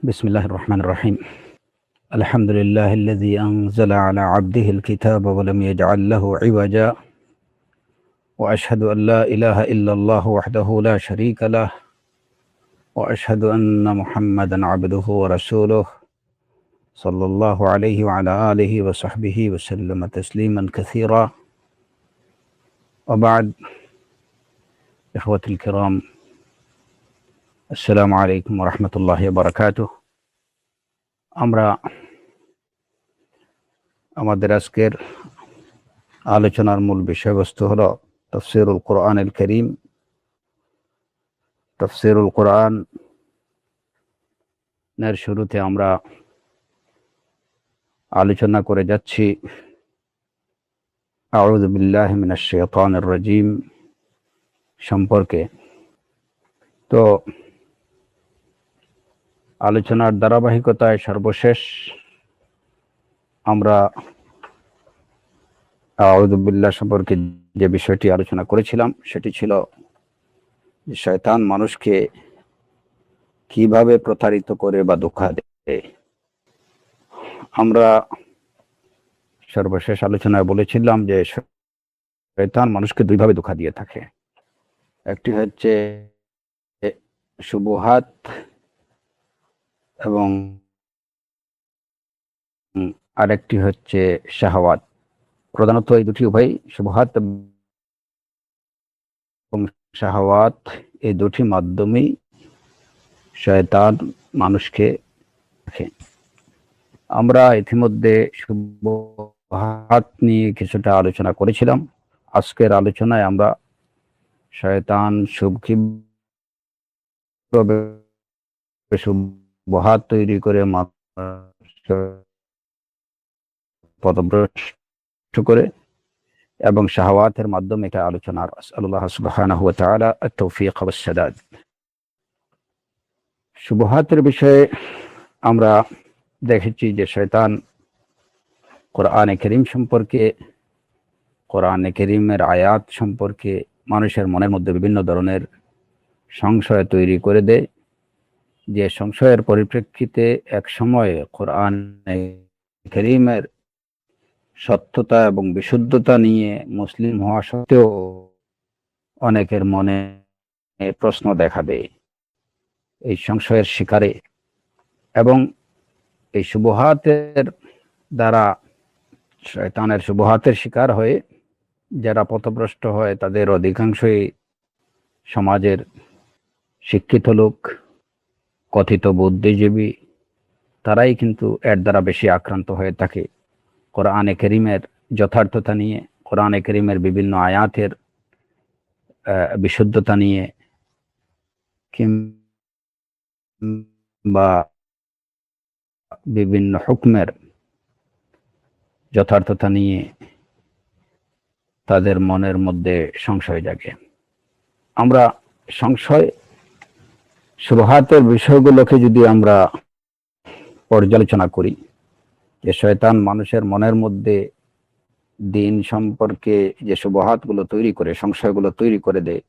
بسم الله الرحمن الرحيم. الحمد لله الذي أنزل على عبده الكتاب ولم يجعل له عوجا، وأشهد أن لا إله إلا الله وحده لا شريك له، وأشهد أن محمدا عبده ورسوله صلى الله عليه وعلى آله وصحبه وسلم تسليما كثيرا. وبعد، إخوتي الكرام، আসসালামু আলাইকুম ওয়া রাহমাতুল্লাহি ওয়া বারাকাতুহু। আমরা আমাদের আজকের আলোচনার মূল বিষয়বস্তু হলো তাফসীরুল কোরআনুল কারীম। তাফসীরুল কোরআনের শুরুতে আমরা আলোচনা করে যাচ্ছি আউযু বিল্লাহি মিনাশ শাইতানির রাজীম সম্পর্কে। তো আলোচনার ধারাবাহিকতায় সর্বশেষ আমরা আউযু বিল্লাহ সম্পর্কে যে বিষয়টি আলোচনা করেছিলাম সেটি ছিল যে শয়তান মানুষকে কিভাবে প্রতারিত করে বা ধোঁকা দেয়। আমরা সর্বশেষ আলোচনায় বলেছিলাম যে শয়তান মানুষকে দুইভাবে ধোঁকা দিয়ে থাকে। একটি হচ্ছে শুবহাত এবং আরেকটি হচ্ছে শাহওয়াত। প্রধানত এই দুটি উভয়, শুবহাত এবং শাহওয়াত, এই দুটি মাধ্যমেই শয়তান মানুষকে রাখে। আমরা ইতিমধ্যে শুবহাত নিয়ে কিছুটা আলোচনা করেছিলাম। আজকের আলোচনায় আমরা শয়তান শুবহাত তৈরি করে পথভ্রষ্ট করে এবং শাহওয়াতের মাধ্যমে এটা আলোচনার আল্লাহ সুবহানাহু ওয়া তাআলা আত-তাওফীক ওয়াস সাদাদ। শুবহাতের বিষয়ে আমরা দেখেছি যে শয়তান কোরআনে কারীম সম্পর্কে, কোরআনে কারীমের আয়াত সম্পর্কে মানুষের মনের মধ্যে বিভিন্ন ধরনের সংশয় তৈরি করে দেয়, যে সংশয়ের পরিপ্রেক্ষিতে এক সময় কোরআনে কারীমের সত্যতা এবং বিশুদ্ধতা নিয়ে মুসলিম হওয়া সত্ত্বেও অনেকের মনে প্রশ্ন দেখা দেয় এই সংশয়ের শিকারে। এবং এই শুবহাতের দ্বারা শয়তানের শুবহাতের শিকার হয়ে যারা পথভ্রষ্ট হয় তাদের অধিকাংশই সমাজের শিক্ষিত লোক, কথিত বুদ্ধিজীবী, তারাই কিন্তু এর দ্বারা বেশি আক্রান্ত হয়ে থাকে। কোরআনে কারীমের যথার্থতা নিয়ে, কোরআনে কারীমের বিভিন্ন আয়াতের বিশুদ্ধতা নিয়ে কিংবা বিভিন্ন হুকমের যথার্থতা নিয়ে তাদের মনের মধ্যে সংশয় জাগে। আমরা সংশয় শুবহাতের বিষয়গুলোকে যদি আমরা পর্যালোচনা করি, যে শয়তান মানুষের মনের মধ্যে দ্বীন সম্পর্কে যে শুবহাতগুলো তৈরি করে, সংশয়গুলো তৈরি করে দেয়,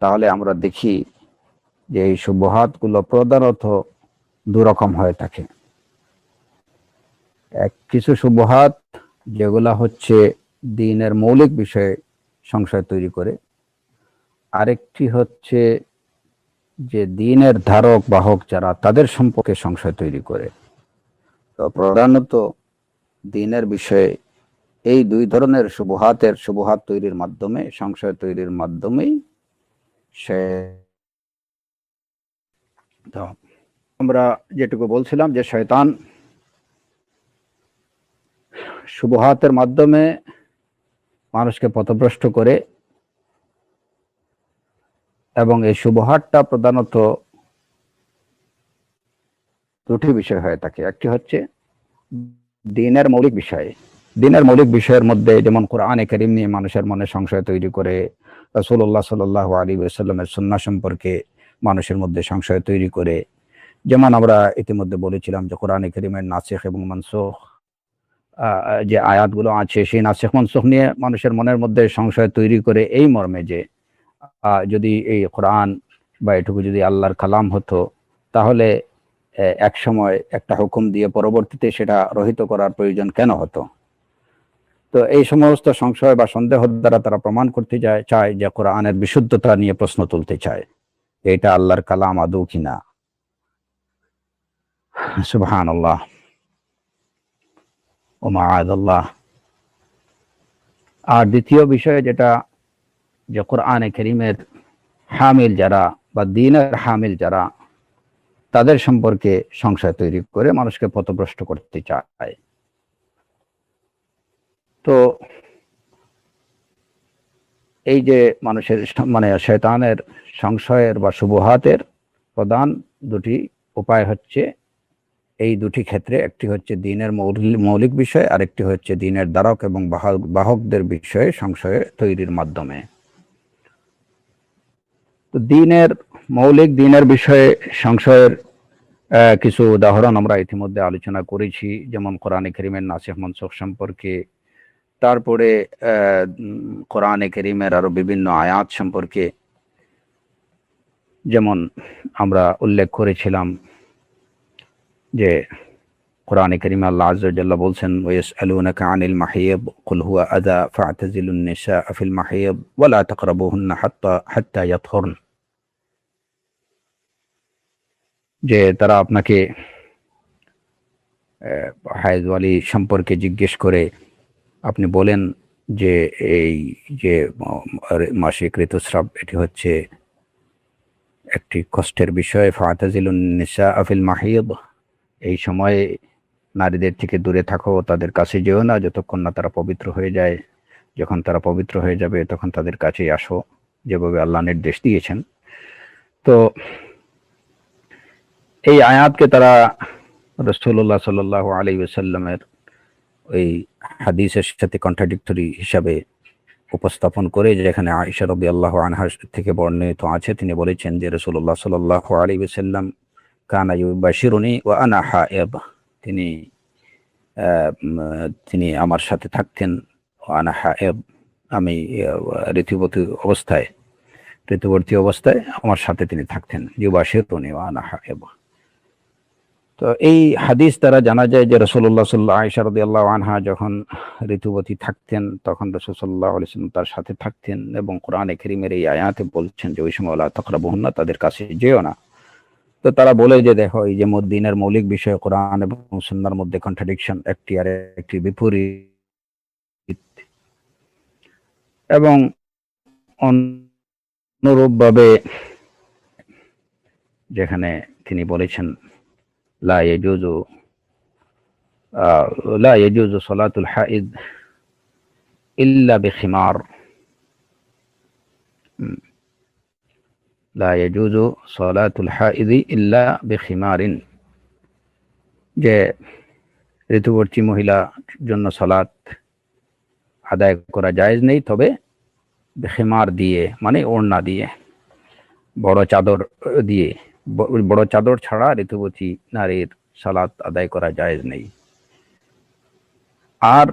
তাহলে আমরা দেখি যে এই শুবহাতগুলো প্রধানত দুরকম হয়ে থাকে। কিছু শুবহাত যেগুলা হচ্ছে দ্বীনের মৌলিক বিষয়ে সংশয় তৈরি করে, আরেকটি হচ্ছে যে দ্বীনের ধারক বাহক যারা তাদের সম্পর্কে সংশয় তৈরি করে। তো প্রধানত দ্বীনের বিষয়ে এই দুই ধরনের শুবহাত তৈরির মাধ্যমে, সংশয় তৈরির মাধ্যমেই আমরা যেটুকু বলছিলাম যে শয়তান শুবহাতের মাধ্যমে মানুষকে পথভ্রষ্ট করে এবং এই শুবহাতটা প্রধানত দুটি বিষয় হয়ে থাকে। একটি হচ্ছে দ্বীনের মৌলিক বিষয়। দ্বীনের মৌলিক বিষয়ের মধ্যে যেমন কোরআনে কারীম নিয়ে মানুষের মনে সংশয় তৈরি করে, রাসূলুল্লাহ সাল্লাল্লাহু আলাইহি ওয়াসাল্লামের সুন্নাহ সম্পর্কে মানুষের মধ্যে সংশয় তৈরি করে। যেমন আমরা ইতিমধ্যে বলেছিলাম যে কোরআনে কারীমের নাসিখ এবং মানসুখ যে আয়াতগুলো আছে, সেই নাসিখ মানসুখ নিয়ে মানুষের মনের মধ্যে সংশয় তৈরি করে এই মর্মে যে যদি এই কোরআন বা এটুকু যদি আল্লাহর কালাম হতো তাহলে এক সময় একটা হুকুম দিয়ে পরবর্তীতে সেটা রহিত করার প্রয়োজন কেন হতো? তো এই সমস্ত সংশয় বা সন্দেহ দ্বারা তারা প্রমাণ করতে চায় যে কোরআনের বিশুদ্ধতা নিয়ে প্রশ্ন তুলতে চায়, এটা আল্লাহর কালাম আদৌ কিনা। সুবহানাল্লাহ ও মাআযাল্লাহ। আর দ্বিতীয় বিষয় যেটা, যে কোরআনে কারীমের হামিল যারা বা দ্বীনের হামিল যারা, তাদের সম্পর্কে সংশয় তৈরি করে মানুষকে পথভ্রষ্ট করতে চায়। তো এই যে মানুষের মানে শয়তানের সংশয়ের বা শুবহাতের প্রধান দুটি উপায় হচ্ছে এই দুটি ক্ষেত্রে, একটি হচ্ছে দ্বীনের মৌলিক বিষয়, আরেকটি হচ্ছে দ্বীনের দ্বারক এবং বাহকদের বিষয়ে সংশয় তৈরির মাধ্যমে। তো দ্বীনের বিষয়ে সংশয়ের কিছু উদাহরণ আমরা ইতিমধ্যে আলোচনা করেছি, যেমন কোরআনে কারীমের নাসিখ মানসুখ সম্পর্কে, তারপরে কোরআনে কারীমের আরো বিভিন্ন আয়াত সম্পর্কে, যেমন আমরা উল্লেখ করেছিলাম যে কোরআনে কারীমে আল্লাহ আযজা ওয়া জাল্লা বলছেন, ওয়াসআলুনাকা আনিল মাহিয়্যিদ কুল হুয়া আযা ফা'তাজিলুন নিসা ফিল মাহিয়্যিদ ওয়া লা তাকরাবুহুন্না হাত্তা ইয়াতহুরন, যে তারা আপনাকে হায়েজওয়ালি সম্পর্কে জিজ্ঞেস করে, আপনি বলেন যে এই যে মাসিক ঋতুস্রাব এটি হচ্ছে একটি কষ্টের বিষয়। ফা'তাজিলুন নিসা ফিল মাহিয়্যিদ, এই সময়ে নারীদের থেকে দূরে থাকো, তাদের কাছে যেও না যতক্ষণ না তারা পবিত্র হয়ে যায়। যখন তারা পবিত্র হয়ে যাবে তখন তাদের কাছেই আসো, যেভাবে আল্লাহ নির্দেশ দিয়েছেন। তো এই আয়াতকে তারা রাসূলুল্লাহ সাল্লাল্লাহু আলাইহি ওয়াসাল্লামের ওই হাদিসের সাথে কন্ট্রাডিক্টরি হিসাবে উপস্থাপন করে, যেখানে আয়েশা রাদিয়াল্লাহু আনহা থেকে বর্ণিত আছে, তিনি বলেছেন যে রাসূলুল্লাহ সাল্লাল্লাহু আলাইহি ওয়াসাল্লাম কানা ইউবাশিরুনি ওয়া আনা হায়েদ, তিনি আমার সাথে থাকতেন, আনা হায়েদ, আমি ঋতুবর্তী অবস্থায় আমার সাথে তিনি থাকতেন, ইউবাশিরুনি ওয়া আনা হায়েদ। তো এই হাদিস দ্বারা জানা যায় যে রাসূলুল্লাহ আয়েশা রাদিয়াল্লাহু আনহা যখন ঋতুবতী থাকতেন তখন রাসূল সাল্লাল্লাহু আলাইহি ওয়াসাল্লাম তার সাথে থাকতেন, এবং কোরআনে কারীমের এই আয়াতে বলছেন যে ওই সময় লা তাকরাবুহুন্না, তাদের কাছে যেও না। তো তারা বলে যে দেখো, এই যে দ্বীনের মৌলিক বিষয় কোরআন এবং সুন্নাহর মধ্যে কন্ট্রাডিকশন, একটি আর একটি বিপরীত, এবং অনুরূপভাবে যেখানে তিনি বলেছেন লা ইয়াজুজু সালাতুল হাইদ ইল্লা বিখিমার, লা ইয়াজুজু সালাতুল হাইদি ইল্লা বিখিমারিন, যে ঋতুবর্তী মহিলার জন্য সালাত আদায় করা জায়েজ নেই, তবে বিখিমার দিয়ে, মানে ওড়না দিয়ে, বড় চাদর দিয়ে, বড় চাদর ছাড়া ঋতুবতী নারীর সালাত আদায় করা জায়েজ নেই। আর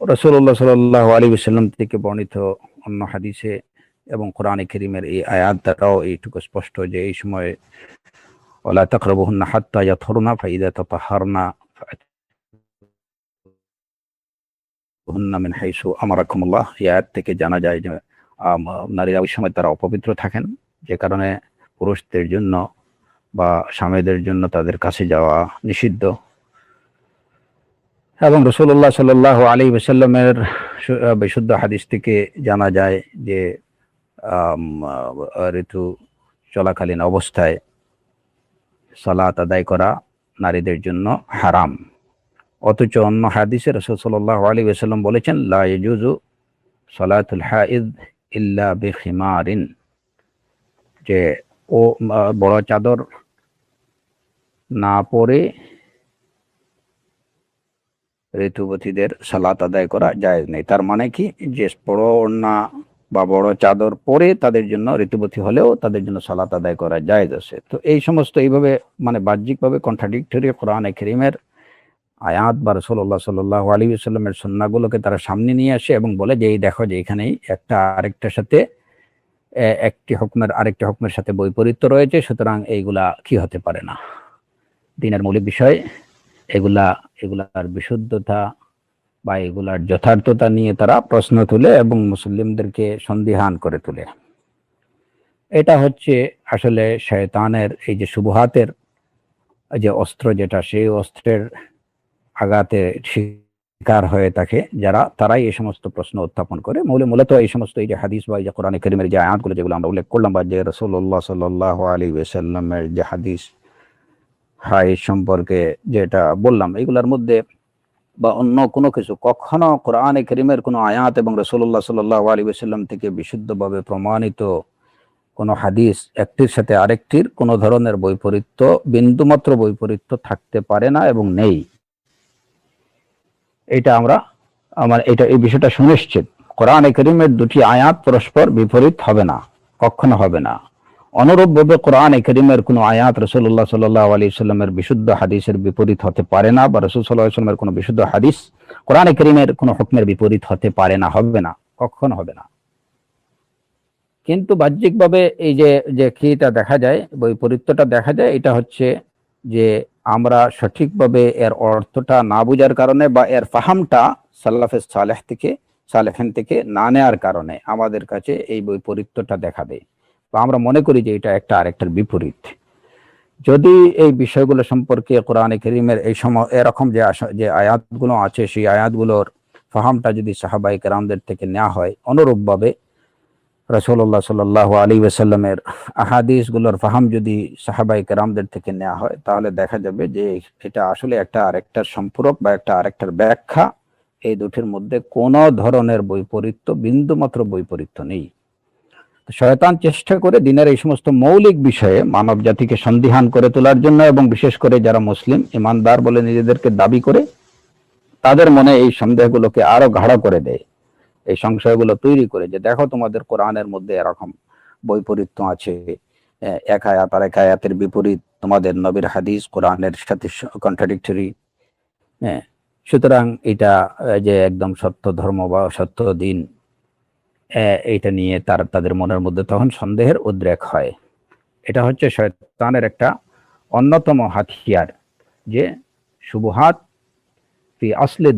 রাসূলুল্লাহ সাল্লাল্লাহু আলাইহি ওয়াসাল্লাম থেকে বর্ণিত অন্য হাদিসে এবং কোরআনে কারীমের এই আয়াত দ্বারাও এইটুকু স্পষ্ট যে এই সময় ওয়ালা তাকরাবুহুন্না হাত্তা ইয়াতহুরনা ফাইদা তাতাহহারনা ফাতুহুন্না মিন হাইসু আমারাকুমুল্লাহ, এই আয়াত থেকে জানা যায় যে নারীরা ওই সময় তারা অপবিত্র থাকেন, যে কারণে পুরুষদের জন্য বা স্বামীদের জন্য তাদের কাছে যাওয়া নিষিদ্ধ। এবং রাসূলুল্লাহ সাল্লাল্লাহু আলাইহি ওয়াসাল্লামের বিশুদ্ধ হাদিস থেকে জানা যায় যে ঋতু চলাকালীন অবস্থায় সালাত আদায় করা নারীদের জন্য হারাম। অথচ অন্য হাদিসে রাসূল সাল্লাল্লাহু আলাইহি ওয়াসাল্লাম বলেছেন লা ইয়াজুজু সালাতুল হাইদ ইল্লা বিখিমারিন, যে ও বড় চাদর না পরে ঋতুবতীদের সালাত আদায় করা জায়েজ নেই। তার মানে কি, যে বড় ওড়না বা বড় চাদর পরে তাদের জন্য, ঋতুবতী হলেও তাদের জন্য সালাত আদায় করা জায়েজ আছে। তো এই সমস্ত এইভাবে মানে বাহ্যিকভাবে কন্ট্রাডিক্টরি কোরআনে কারীমের আয়াত বা রাসূলুল্লাহ সাল্লাল্লাহু আলাইহি ওয়াসাল্লামের সুন্নাহগুলোকে তারা সামনে নিয়ে আসে এবং বলে যে এই দেখো, যে এখানেই একটা আরেকটার সাথে, একটি হুকমের আরেকটি হুকমের সাথে বৈপরীত্য রয়েছে, সুতরাং এইগুলা কি হতে পারে না। দ্বীনের মৌলিক বিষয় এগুলার বিশুদ্ধতা বা এগুলার যথার্থতা নিয়ে তারা প্রশ্ন তুলে এবং মুসলিমদেরকে সন্দিহান করে তোলে। এটা হচ্ছে আসলে শয়তানের এই যে শুবহাতের যে অস্ত্র, যেটা সেই অস্ত্রের আঘাতে শিকার হয়ে থাকে তারাই এই সমস্ত প্রশ্ন উত্থাপন করে। মূলত এই সমস্ত এই যে হাদিস বা এই যে কোরআনে কারীমের যে আয়াতগুলো যেগুলো আমরা উল্লেখ করলাম, বা যে রাসূলুল্লাহ সাল্লাল্লাহু আলাইহি ওয়াসাল্লামের যে হাদিস সম্পর্কে যেটা বললাম, এগুলোর মধ্যে বা অন্য কোনো কিছু কখনো কোরআনে কারীমের কোনো আয়াত এবং রাসূলুল্লাহ সাল্লাল্লাহু আলাইহি ওয়াসাল্লাম থেকে বিশুদ্ধভাবে প্রমাণিত কোনো হাদিস একটির সাথে আরেকটির কোনো ধরনের বৈপরীত্য, বিন্দুমাত্র বৈপরীত্য থাকতে পারে না এবং নেই। এটা এই বিষয়টা সুনিশ্চিত। কোরআনে কারীমের দুটি আয়াত পরস্পর বিপরীত হবে না, কখনো হবে না। অনুরূপভাবে কোরআনে কারীমের কোনো আয়াত রাসূলুল্লাহ সাল্লাল্লাহু আলাইহি ওয়াসাল্লামের বিশুদ্ধ হাদিসের বিপরীত হতে পারে না, বা রাসূল সাল্লাল্লাহু আলাইহি ওয়াসাল্লামের কোনো বিশুদ্ধ হাদিস কোরআনে কারীমের কোনো হুকমের বিপরীত হতে পারে না, হবে না, কখনো হবে না। কিন্তু বাহ্যিকভাবে এই যে কিটা দেখা যায়, বৈপরীত্যটা দেখা যায়, এটা হচ্ছে যে আমরা সঠিকভাবে এর অর্থটা না বুঝার কারণে বা এর ফাহামটা সালাফে সালেহিন থেকে না নেওয়ার কারণে আমাদের কাছে এই বৈপরীত্যটা দেখা দেয়, বা আমরা মনে করি যে এটা একটা আরেকটার বিপরীত। যদি এই বিষয়গুলো সম্পর্কে কোরআনে কারীমের এই সময় এরকম যে আয়াতগুলো আছে, সেই আয়াতগুলোর ফাহামটা যদি সাহাবায়ে কেরামদের থেকে নেওয়া হয়, অনুরূপভাবে রাসূলুল্লাহ সাল্লাল্লাহু আলাইহি ওয়াসাল্লামের আহাদিসগুলোর ফাহাম যদি সাহাবায়ে কেরামদের থেকে নেওয়া হয়, তাহলে দেখা যাবে যে এটা আসলে একটা আরেকটার সম্পূরক বা একটা আরেকটার ব্যাখ্যা। এই দুটির মধ্যে কোনো ধরনের বৈপরীত্য, বিন্দুমাত্র বৈপরীত্য নেই। শয়তান চেষ্টা করে দ্বীনের এই সমস্ত মৌলিক বিষয়ে মানব জাতিকে সন্দিহান করে তোলার জন্য, এবং বিশেষ করে যারা মুসলিম ইমানদার বলে নিজেদেরকে দাবি করে, তাদের মনে এই সন্দেহগুলোকে আরো গাঢ় করে দেয়, এই সংশয়গুলো তৈরি করে যে দেখো তোমাদের কোরআনের মধ্যে এরকম বৈপরীত্য আছে, এক আয়াত আর এক আয়াতের বিপরীত, তোমাদের নবীর হাদিস কোরআনের সাথে কন্ট্রাডিক্টরি। হ্যাঁ, সুতরাং এটা যে একদম সত্য ধর্ম বা সত্য দিন, এইটা নিয়ে তাদের মনের মধ্যে তখন সন্দেহের উদ্রেক হয়। এটা হচ্ছে শয়তানের একটা অন্যতম হাতিয়ার, যে শুবহাত ফি আসলে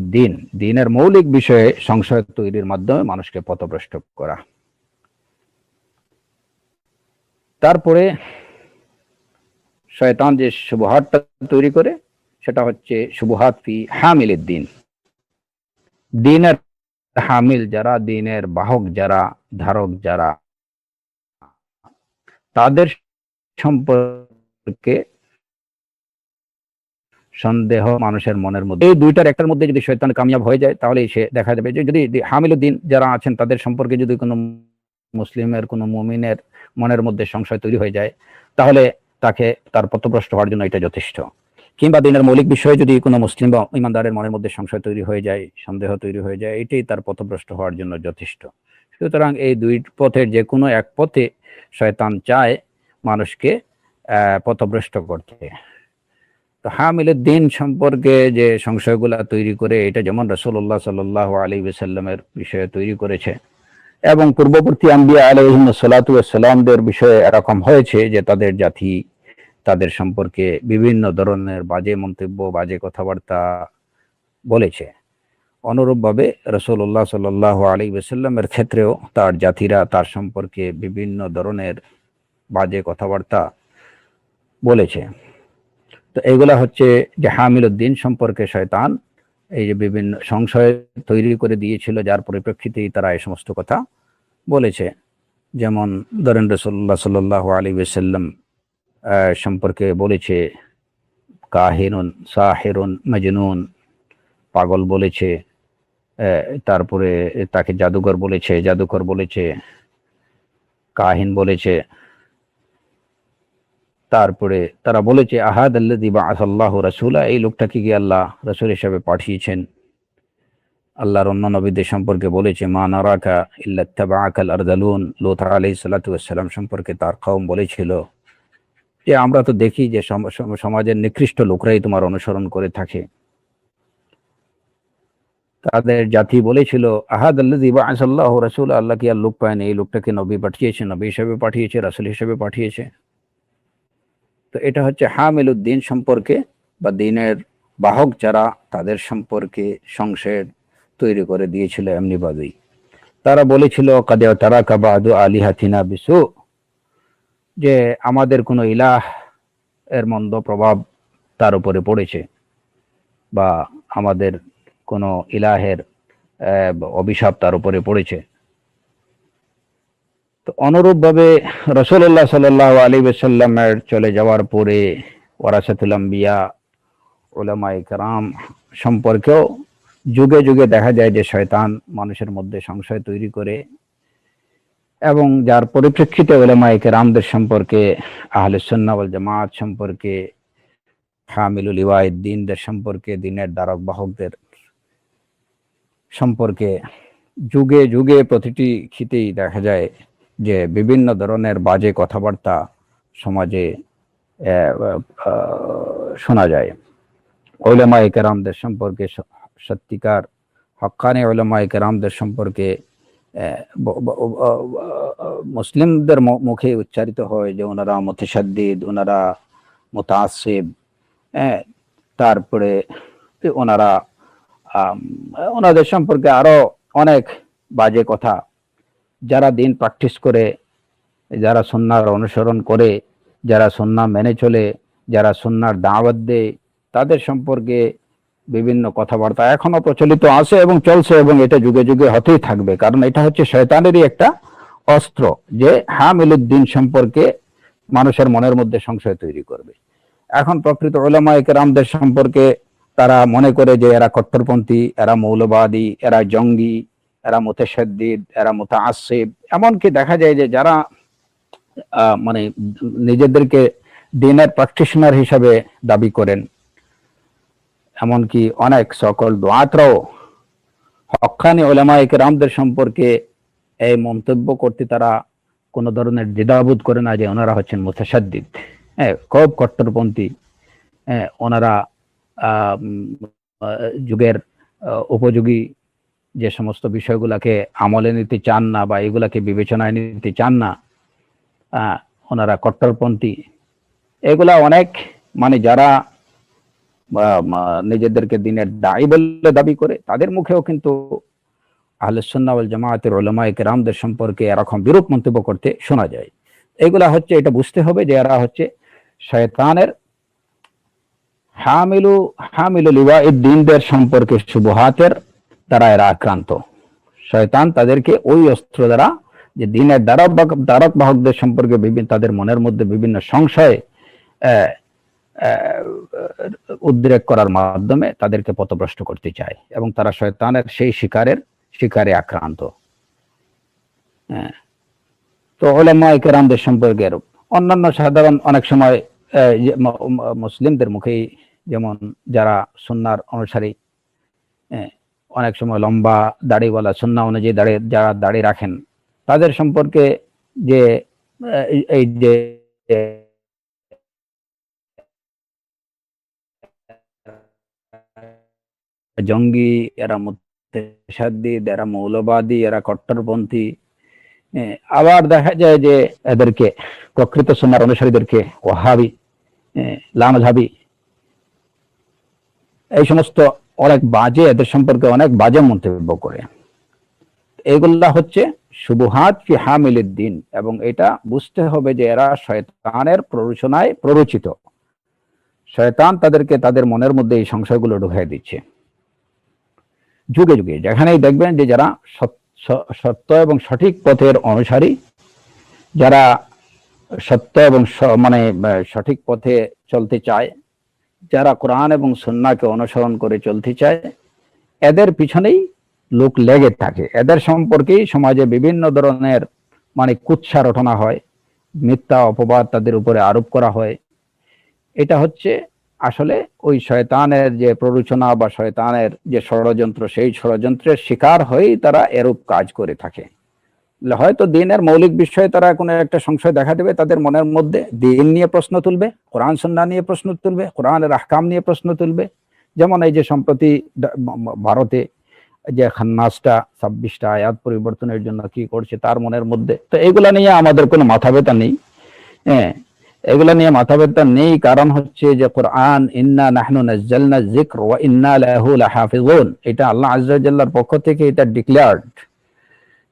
দ্বীনের মৌলিক বিষয়ে সংশয় তৈরির মাধ্যমে মানুষকে পথভ্রষ্ট করা। তারপরে শয়তান যে শুবহাতটা তৈরি করে, সেটা হচ্ছে শুবহাত ফি হামিলিদ দ্বীন। দ্বীনের হামিল যারা, দ্বীনের বাহক যারা, ধারক যারা, তাদের সম্পর্কে সন্দেহ মানুষের মনের মধ্যে, এই দুইটার একটার মধ্যে যদি শয়তান কামিয়াব হয়ে যায়, তাহলে সে দেখা যাবে যে যদি হামিলুদ্দিন যারা আছেন তাদের সম্পর্কে যদি কোনো মুসলিমের, কোনো মুমিনের মনের মধ্যে সংশয় তৈরি হয়ে যায়, তাহলে তাকে তার পথভ্রষ্ট হওয়ার জন্য এটা যথেষ্ট। কিংবা দ্বীনের মৌলিক বিষয়ে যদি কোনো মুসলিম বা ইমানদারের মনের মধ্যে সংশয় তৈরি হয়ে যায়, সন্দেহ তৈরি হয়ে যায়, এটাই তার পথভ্রষ্ট হওয়ার জন্য যথেষ্ট। সুতরাং এই দুই পথের যে কোনো এক পথে শয়তান চায় মানুষকে পথভ্রষ্ট করতে। তো হামিলের দ্বীন সম্পর্কে যে সংশয়গুলা তৈরি করে, এটা যেমন রাসূলুল্লাহ সাল্লাল্লাহু আলাইহি ওয়াসাল্লামের বিষয়ে তৈরি করেছে, এবং পূর্ববর্তী আম্বিয়া আলাইহিস সালাতু ওয়াস সালামদের বিষয়ে এরকম হয়েছে যে তাদের জাতি তাদের সম্পর্কে বিভিন্ন ধরনের বাজে মন্তব্য, বাজে কথাবার্তা বলেছে। অনুরূপভাবে রাসূলুল্লাহ সাল্লাল্লাহু আলাইহি ওয়াসাল্লামের ক্ষেত্রেও তার জাতিরা তার সম্পর্কে বিভিন্ন ধরনের বাজে কথাবার্তা বলেছে। তো এগুলা হচ্ছে যে হামিলুদ্দিন সম্পর্কে শয়তান এই যে বিভিন্ন সংশয় তৈরি করে দিয়েছিল, যার পরিপ্রেক্ষিতেই তারা এই সমস্ত কথা বলেছে। যেমন ধরেন রাসূলুল্লাহ সাল্লাল্লাহু আলাইহি ওয়াসাল্লাম সম্পর্কে বলেছে কাহিনুন, সাহিরুন, মাজনুন, পাগল বলেছে, তারপরে তাকে জাদুকর বলেছে, কাহিন বলেছে। তারপরে তারা বলেছে আহাদ আল্লাযী বাআসাল্লাহু রাসূলা, এই লোকটাকে কি আল্লাহ রাসূল হিসেবে পাঠিয়েছেন। আল্লাহর অন্য নবীদের সম্পর্কে বলেছে মা নারাকা ইল্লা ইত্তাবাআকাল আরযালুন, লূত আলাইহিস সালাতু ওয়াস সালাম সম্পর্কে তার কওম বলেছিল যে আমরা তো দেখি যে সমাজের নিকৃষ্ট লোকরাই তোমার অনুসরণ করে থাকে। তাদের জাতি বলেছিল আহাদ আল্লাযী বাআসাল্লাহু রাসূলা, আল্লাহ কি আর লোক পায়নি, এই লোকটাকে নবী পাঠিয়েছে, নবী হিসেবে পাঠিয়েছে, রাসূল হিসেবে পাঠিয়েছে। তো এটা হচ্ছে হামিলুদ্দিন সম্পর্কে বা দিনের বাহক যারা তাদের সম্পর্কে সংশয় তৈরি করে দিয়েছিল এমনিভাবেই। তারা বলেছিল কাদে তারা কাবাদু আলিহাতিনা বিসু, যে আমাদের কোনো ইলাহ এর মন্দ প্রভাব তার উপরে পড়েছে, বা আমাদের কোনো ইলাহের অভিশাপ তার উপরে পড়েছে। তো অনুরূপভাবে রাসূলুল্লাহ সাল্লাল্লাহু আলাইহি ওয়াসাল্লামের চলে যাওয়ার পরে ওয়ারাসাতুল আম্বিয়া উলামায়ে কেরাম সম্পর্কেও যুগে যুগে দেখা যায় যে শয়তান মানুষের মধ্যে সংশয় তৈরি করে, এবং যার পরিপ্রেক্ষিতে উলামায়ে কেরামদের সম্পর্কে, আহলে সুন্নাহ ওয়াল জামাত সম্পর্কে, হামিলুল লিওয়ায়ে দ্বীনদের সম্পর্কে, দ্বীনের ধারক বাহকদের সম্পর্কে যুগে যুগে প্রতিটি ক্ষেত্রেই দেখা যায় যে বিভিন্ন ধরনের বাজে কথাবার্তা সমাজে শোনা যায়। উলামায়ে কেরামদের সম্পর্কে, সত্যিকার হক্কানি উলামায়ে কেরামদের সম্পর্কে মুসলিমদের মুখে উচ্চারিত হয় যে ওনারা মুতাশাদ্দিদ, ওনারা মুতাআসসিব, তারপরে ওনাদের সম্পর্কে আরো অনেক বাজে কথা। যারা দিন প্র্যাকটিস করে, যারা সুন্নাহর অনুসরণ করে, যারা সুন্নাহ মেনে চলে, যারা সুন্নাহর দাওয়াত দেয়, তাদের সম্পর্কে বিভিন্ন কথাবার্তা এখনো প্রচলিত আছে এবং চলছে, এবং এটা যুগে যুগে হতেই থাকবে, কারণ এটা হচ্ছে শয়তানেরই একটা অস্ত্র, যে হামিলুদ্দিন সম্পর্কে মানুষের মনের মধ্যে সংশয় তৈরি করবে। এখন প্রকৃত উলামায়ে কেরামদের সম্পর্কে তারা মনে করে যে এরা কট্টরপন্থী, এরা মৌলবাদী, এরা জঙ্গি, এরা মুতাশাদ্দিদ, এরা মুতাআসসিব। এমনকি দেখা যায় যে যারা মানে নিজেদেরকে দ্বীনের প্র্যাকটিশনার হিসাবে দাবি করেন, এমনকি অনেক সকল দুআতরাও হক্কানি উলামায়ে কেরামদের সম্পর্কে এই মন্তব্য করতে তারা কোনো ধরনের দ্বিধাবোধ করে না যে ওনারা হচ্ছেন মুতাশাদ্দিদ, খুব কট্টরপন্থী, ওনারা যুগের উপযোগী যে সমস্ত বিষয়গুলোকে আমলে নিতে চান না বা এগুলাকে বিবেচনায় নিতে চান না, ওনারা কট্টরপন্থী। এগুলা অনেক মানে যারা নিজেদেরকে দ্বীনের দায়ী বলে দাবি করে, তাদের মুখেও কিন্তু আহলে সুন্নাহ ওয়াল জামাতের উলামায়ে কেরামদের সম্পর্কে এরকম বিরূপ মন্তব্য করতে শোনা যায়। এগুলা হচ্ছে, এটা বুঝতে হবে যে এরা হচ্ছে শয়তানের হামিলু লিওয়ায়ে দ্বীনদের সম্পর্কে শুবহাতের দ্বারা এরা আক্রান্ত। শয়তান তাদেরকে ওই অস্ত্র দ্বারা, যে দ্বীনের ধারক বাহকদের সম্পর্কে তাদের মনের মধ্যে বিভিন্ন সংশয় উদ্রেক করার মাধ্যমে তাদেরকে পথভ্রষ্ট করতে চায়, এবং তারা শয়তানের সেই শিকারে আক্রান্ত। তো উলামায়ে কেরামদের সম্পর্কে অন্যান্য সাধারণ অনেক সময় মুসলিমদের মুখেই, যেমন যারা সুন্নাহর অনুসারী, অনেক সময় লম্বা দাড়িওয়ালা, সুন্নাহ অনুযায়ী যারা দাড়ি রাখেন, তাদের সম্পর্কে যে এই যে জঙ্গি, এরা মুতাশাদ্দিদ, এরা মৌলবাদী, এরা কট্টরপন্থী, আবার দেখা যায় যে এদেরকে প্রকৃত সুন্নাহর অনুসারীদেরকে ওয়াহাবি, লামাযহাবি, এই সমস্ত অনেক বাজে, এদের সম্পর্কে অনেক বাজে মন্তব্য করে। এগুলা হচ্ছে শুবহাত ফি হামিলিদ দ্বীন, এবং এটা বুঝতে হবে যে এরা শয়তানের প্ররোচনায় প্ররোচিত। শয়তান তাদেরকে তাদের মনের মধ্যে এই সংশয়গুলো ঢুকিয়ে দিচ্ছে। যুগে যুগে যেখানেই দেখবেন যে যারা সত্য এবং সঠিক পথের অনুসারী, যারা সত্য এবং মানে সঠিক পথে চলতে চায়, যারা কোরআন এবং সুন্নাহকে অনুসরণ করে চলতে চায়, এদের পিছনেই লোক লেগে থাকে। এদের সম্পর্কেই সমাজে বিভিন্ন ধরনের মানে কুৎসা রটনা হয়, মিথ্যা অপবাদ তাদের উপরে আরোপ করা হয়। এটা হচ্ছে আসলে ওই শয়তানের যে প্ররোচনা বা শয়তানের যে ষড়যন্ত্র, সেই ষড়যন্ত্রের শিকার হয়েই তারা এরূপ কাজ করে থাকে। হয়তো দ্বীনের মৌলিক বিষয়ে তারা কোনো একটা সংশয় দেখা দেবে, তাদের মনের মধ্যে দ্বীন নিয়ে প্রশ্ন তুলবে, কোরআন সুন্নাহ নিয়ে প্রশ্ন তুলবে, কোরআনের আহকাম নিয়ে প্রশ্ন তুলবে। যেমন এই যে সম্প্রতি ভারতে যে খান্নাসটা 26টা আয়াত পরিবর্তনের জন্য কি করছে তার মনের মধ্যে, তো এগুলা নিয়ে আমাদের কোনো মাথা ব্যথা নেই। এগুলা নিয়ে মাথা ব্যথা নেই, কারণ হচ্ছে যে কোরআন ইন্না নাহনু নাজ্জালনা যিকর ওয়া ইন্না লাহু লাহাফিজুন, এটা আল্লাহ আযজা ওয়া জাল্লার পক্ষ থেকে এটা ডিক্লেয়ার্ড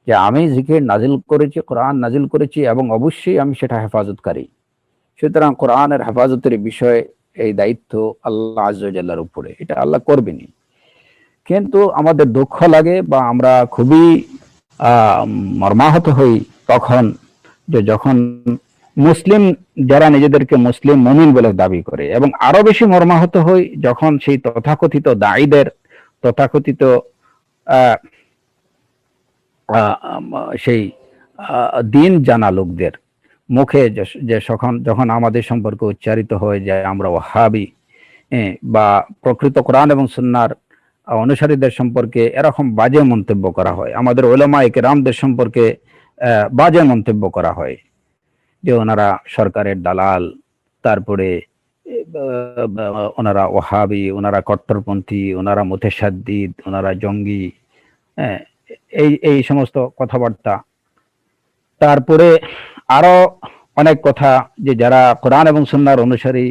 যে আমি জিকির নাজিল করেছি, কোরআন নাজিল করেছি এবং অবশ্যই আমি সেটা হেফাজতকারী। সুতরাং কোরআনের হেফাজতের বিষয়ে এই দায়িত্ব আল্লাহ আযজা ওয়া জাল্লার উপরে, এটা আল্লাহ করবেনই। কিন্তু আমাদের দুঃখ লাগে বা আমরা খুবই মর্মাহত হই তখন যে যখন মুসলিম যারা নিজেদেরকে মুসলিম মুমিন বলে দাবি করে, এবং আরো বেশি মর্মাহত হই যখন সেই তথাকথিত দায়ীদের, তথাকথিত সেই দিন জানা লোকদের মুখে যে যখন আমাদের সম্পর্কে উচ্চারিত হয় যে আমরা ওয়াহাবি, বা প্রকৃত কোরআন এবং সুন্নাহর অনুসারীদের সম্পর্কে এরকম বাজে মন্তব্য করা হয়, আমাদের উলামায়ে কেরামদের সম্পর্কে বাজে মন্তব্য করা হয় যে ওনারা সরকারের দালাল, তারপরে ওনারা ওয়াহাবি, ওনারা কট্টরপন্থী, ওনারা মুতাশাদ্দিদ, ওনারা জঙ্গি, এই সমস্ত কথাবার্তা। তারপরে আরো অনেক কথা যে যারা কোরআন এবং সুন্নাহর অনুসারী,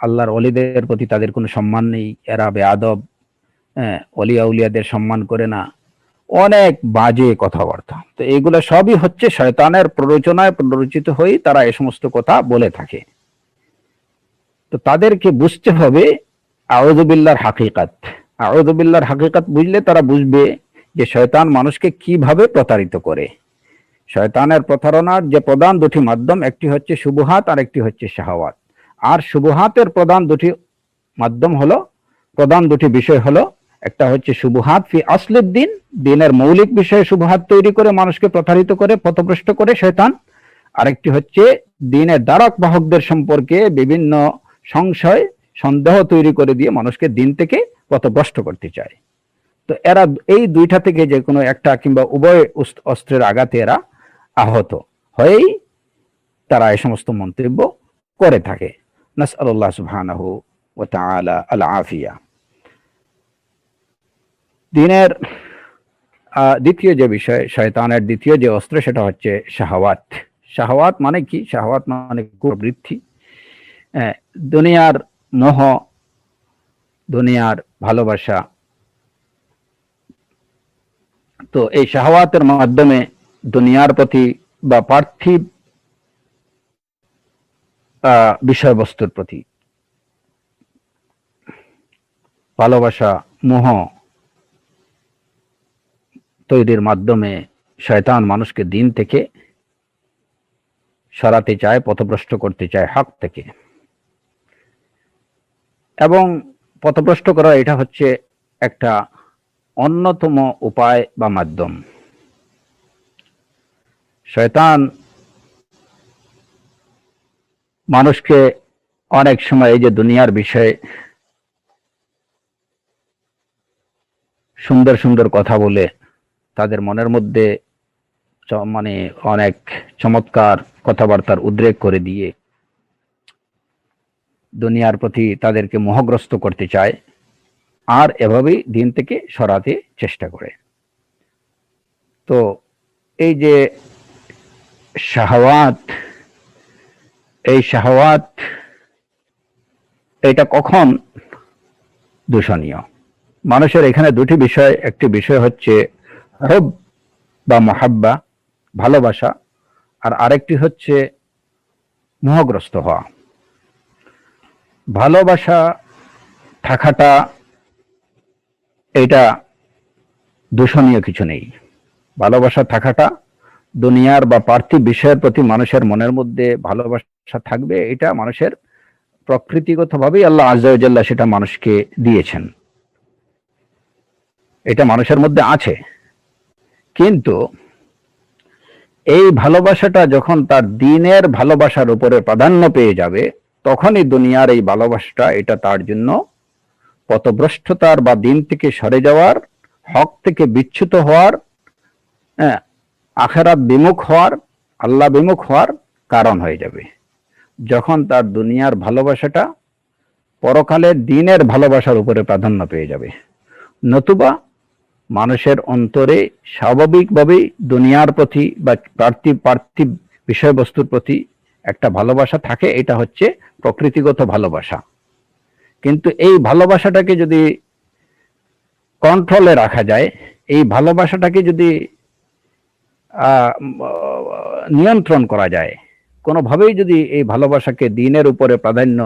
আল্লাহর ওলিদের প্রতি তাদের কোনো সম্মান নেই, এরা বেয়াদব, ওলিয়া উলিয়াদের সম্মান করে না, অনেক বাজে কথাবার্তা। তো এইগুলো সবই হচ্ছে শয়তানের প্ররোচনায় প্ররোচিত হয়ে তারা এই সমস্ত কথা বলে থাকে। তো তাদেরকে বুঝতে হবে আউযু বিল্লাহর হাকিকাত। আউযু বিল্লাহর হাকিকাত বুঝলে তারা বুঝবে যে শয়তান মানুষকে কিভাবে প্রতারিত করে। শয়তানের প্রতারণার যে প্রধান দুটি মাধ্যম, একটি হচ্ছে শুবহাত আর একটি হচ্ছে শাহওয়াত। আর শুবহাতের প্রধান দুটি মাধ্যম হলো, প্রধান দুটি বিষয় হলো, একটা হচ্ছে শুবহাত ফি আসলিদ দিন, দিনের মৌলিক বিষয়ে শুবহাত তৈরি করে মানুষকে প্রতারিত করে, পথভ্রষ্ট করে শয়তান। আরেকটি হচ্ছে দিনের দ্বারক বাহকদের সম্পর্কে বিভিন্ন সংশয় সন্দেহ তৈরি করে দিয়ে মানুষকে দিন থেকে পথভ্রষ্ট করতে চায়। তো এরা এই দুইটা থেকে যে কোনো একটা কিংবা উভয় অস্ত্রের আঘাতে এরা আহত হয়েই তারা এই সমস্ত মন্তব্য করে থাকে। নাসআলুল্লাহ সুবহানাহু ওয়া তাআলা আল আফিয়া। দিনের দ্বিতীয় যে বিষয়, শয়তানের দ্বিতীয় যে অস্ত্র, সেটা হচ্ছে শাহওয়াত। শাহওয়াত মানে কি? শাহওয়াত মানে প্রবৃত্তি, দুনিয়ার মোহ, দুনিয়ার ভালোবাসা। তো এই শাহওয়াতের মাধ্যমে দুনিয়ার প্রতি বা পার্থিব বিষয়বস্তুর প্রতি ভালোবাসা, মোহ তৈরির মাধ্যমে শয়তান মানুষকে দিন থেকে সরাতে চায়, পথভ্রষ্ট করতে চায় হক থেকে। এবং পথভ্রষ্ট করা এটা হচ্ছে একটা অন্যতম উপায় বা মাধ্যম। শয়তান মানুষকে অনেক সময় এই যে দুনিয়ার বিষয়ে সুন্দর সুন্দর কথা বলে তাদের মনের মধ্যে মানে অনেক চমৎকার কথাবার্তার উদ্রেক করে দিয়ে দুনিয়ার প্রতি তাদেরকে মোহগ্রস্ত করতে চায়, আর এভাবেই দিন থেকে সরাতে চেষ্টা করে। তো এই যে শাহওয়াত, এই শাহওয়াত এটা কখন দূষণীয়? মানুষের এখানে দুটি বিষয়, একটি বিষয় হচ্ছে হুব বা মুহাব্বা, ভালোবাসা, আর আরেকটি হচ্ছে মোহগ্রস্ত হওয়া। ভালোবাসা থাকাটা এটা দূষণীয় কিছু নেই। ভালোবাসা থাকাটা, দুনিয়ার বা পার্থিব বিষয়ের প্রতি মানুষের মনের মধ্যে ভালোবাসা থাকবে, এটা মানুষের প্রকৃতিগতভাবেই আল্লাহ আযজা ওয়া জাল্লা সেটা মানুষকে দিয়েছেন, এটা মানুষের মধ্যে আছে। কিন্তু এই ভালোবাসাটা যখন তার দিনের ভালোবাসার উপরে প্রাধান্য পেয়ে যাবে, তখনই দুনিয়ার এই ভালোবাসাটা এটা তার জন্য পথভ্রষ্টতার বা দিন থেকে সরে যাওয়ার, হক থেকে বিচ্যুত হওয়ার, আখিরাত বিমুখ হওয়ার, আল্লাহ বিমুখ হওয়ার কারণ হয়ে যাবে। যখন তার দুনিয়ার ভালোবাসাটা পরকালের দিনের ভালোবাসার উপরে প্রাধান্য পেয়ে যাবে। নতুবা মানুষের অন্তরে স্বাভাবিকভাবেই দুনিয়ার প্রতি বা পার্থিব বিষয়বস্তুর প্রতি একটা ভালোবাসা থাকে, এটা হচ্ছে প্রকৃতিগত ভালোবাসা। কিন্তু এই ভালোবাসাটাকে যদি কন্ট্রোলে রাখা যায়, এই ভালোবাসাটাকে যদি নিয়ন্ত্রণ করা যায়, কোনোভাবেই যদি এই ভালোবাসাকে দ্বীনের উপরে প্রাধান্য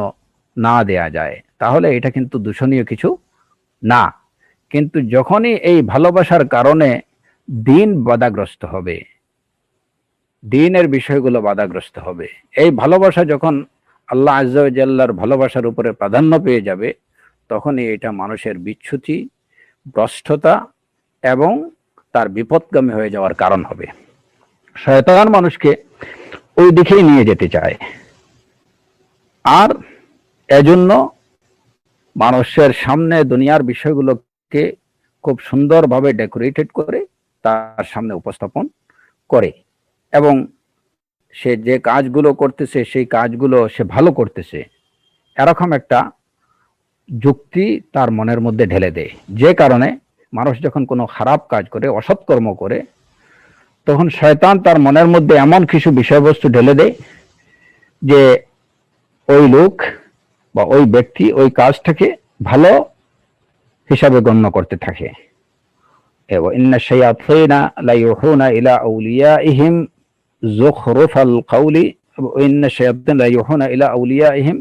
না দেয়া যায়, তাহলে এটা কিন্তু দূষণীয় কিছু না। কিন্তু যখনই এই ভালোবাসার কারণে দ্বীন বাধাগ্রস্ত হবে, দ্বীনের বিষয়গুলো বাধাগ্রস্ত হবে, এই ভালোবাসা যখন আল্লাহ আজ্জা ওয়া জাল্লার ভালোবাসার উপরে প্রাধান্য পেয়ে যাবে, তখনই এটা মানুষের বিচ্যুতি, ভ্রষ্টতা এবং তার বিপদগামী হয়ে যাওয়ার কারণ হবে। শয়তান মানুষকে ওই দিকেই নিয়ে যেতে চায়, আর এজন্য মানুষের সামনে দুনিয়ার বিষয়গুলোকে খুব সুন্দরভাবে ডেকোরেটেড করে তার সামনে উপস্থাপন করে, এবং সে যে কাজগুলো করতেছে সেই কাজগুলো সে ভালো করতেছে এরকম একটা যুক্তি তার মনের মধ্যে ঢেলে দেয়। যে কারণে মানুষ যখন কোনো খারাপ কাজ করে, অসৎকর্ম করে, তখন শয়তান তার মনের মধ্যে এমন কিছু বিষয়বস্তু ঢেলে দেয় যে ওই লোক বা ওই ব্যক্তি ওই কাজটাকে ভালো হিসাবে গণ্য করতে থাকে। এবং ইন্না শায়াতিনা লা ইউহুনা ইলা আউলিয়াইহিম যুখরুফাল কাউলি, ইন্না শায়াতিনা লা ইউহুনা ইলা আউলিয়াইহিম,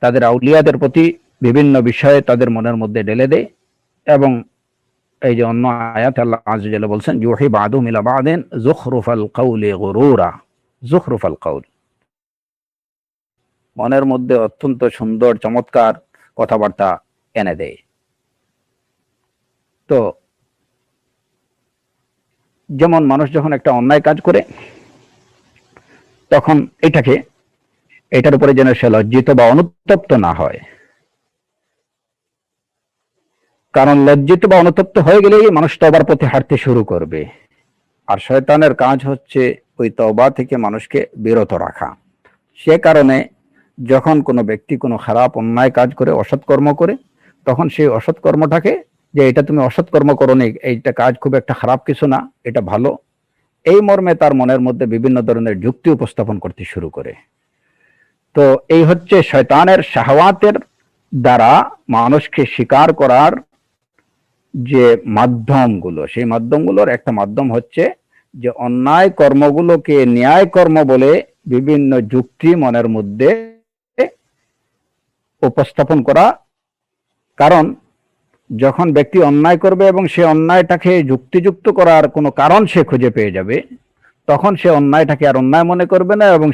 তাদের আউলিয়াদের প্রতি বিভিন্ন বিষয়ে তাদের মনের মধ্যে ঢেলে দেয়। এবং এই যে অন্য আয়াতে আল্লাহ আযজা ওয়া জাল্লা বলছেন, ইউহি বা'দুহুম ইলা বা'দিন যুখরুফাল কাউলি গুরুরা, যুখরুফাল কাউল, মনের মধ্যে অত্যন্ত সুন্দর চমৎকার কথাবার্তা এনে দেয়। তো যেমন মানুষ যখন একটা অন্যায় কাজ করে, তখন এটার উপরে যেন সে লজ্জিত বা অনুতপ্ত না হয়, কারণ লজ্জিত বা অনুতপ্ত হয়ে গেলেই মানুষ তওবার পথে হাঁটতে শুরু করবে। আর শয়তানের কাজ হচ্ছে ওই তওবা থেকে মানুষকে বিরত রাখা। সে কারণে যখন কোনো ব্যক্তি কোনো খারাপ অন্যায় কাজ করে, অসৎকর্ম করে, তখন সেই অসৎকর্মটাকে, যে এটা তুমি অসৎকর্ম করোনি, এইটা কাজ খুব একটা খারাপ কিছু না, এটা ভালো, এই মর্মে তার মনের মধ্যে বিভিন্ন ধরনের যুক্তি উপস্থাপন করতে শুরু করে। তো এই হচ্ছে শয়তানের শাহওয়াতের দ্বারা মানুষকে শিকার করার যে মাধ্যমগুলো, সেই মাধ্যমগুলোর একটা মাধ্যম হচ্ছে যে অন্যায় কর্মগুলোকে ন্যায় কর্ম বলে বিভিন্ন যুক্তি মনের মধ্যে উপস্থাপন করা। কারণ যখন ব্যক্তি অন্যায় করবে এবং সে অন্যায়টাকে যুক্তিযুক্ত করার কোনো কারণ সে খুঁজে পেয়ে যাবে, তখন সে অন্যায়টাকে আর অন্যায় মনে করবে না এবং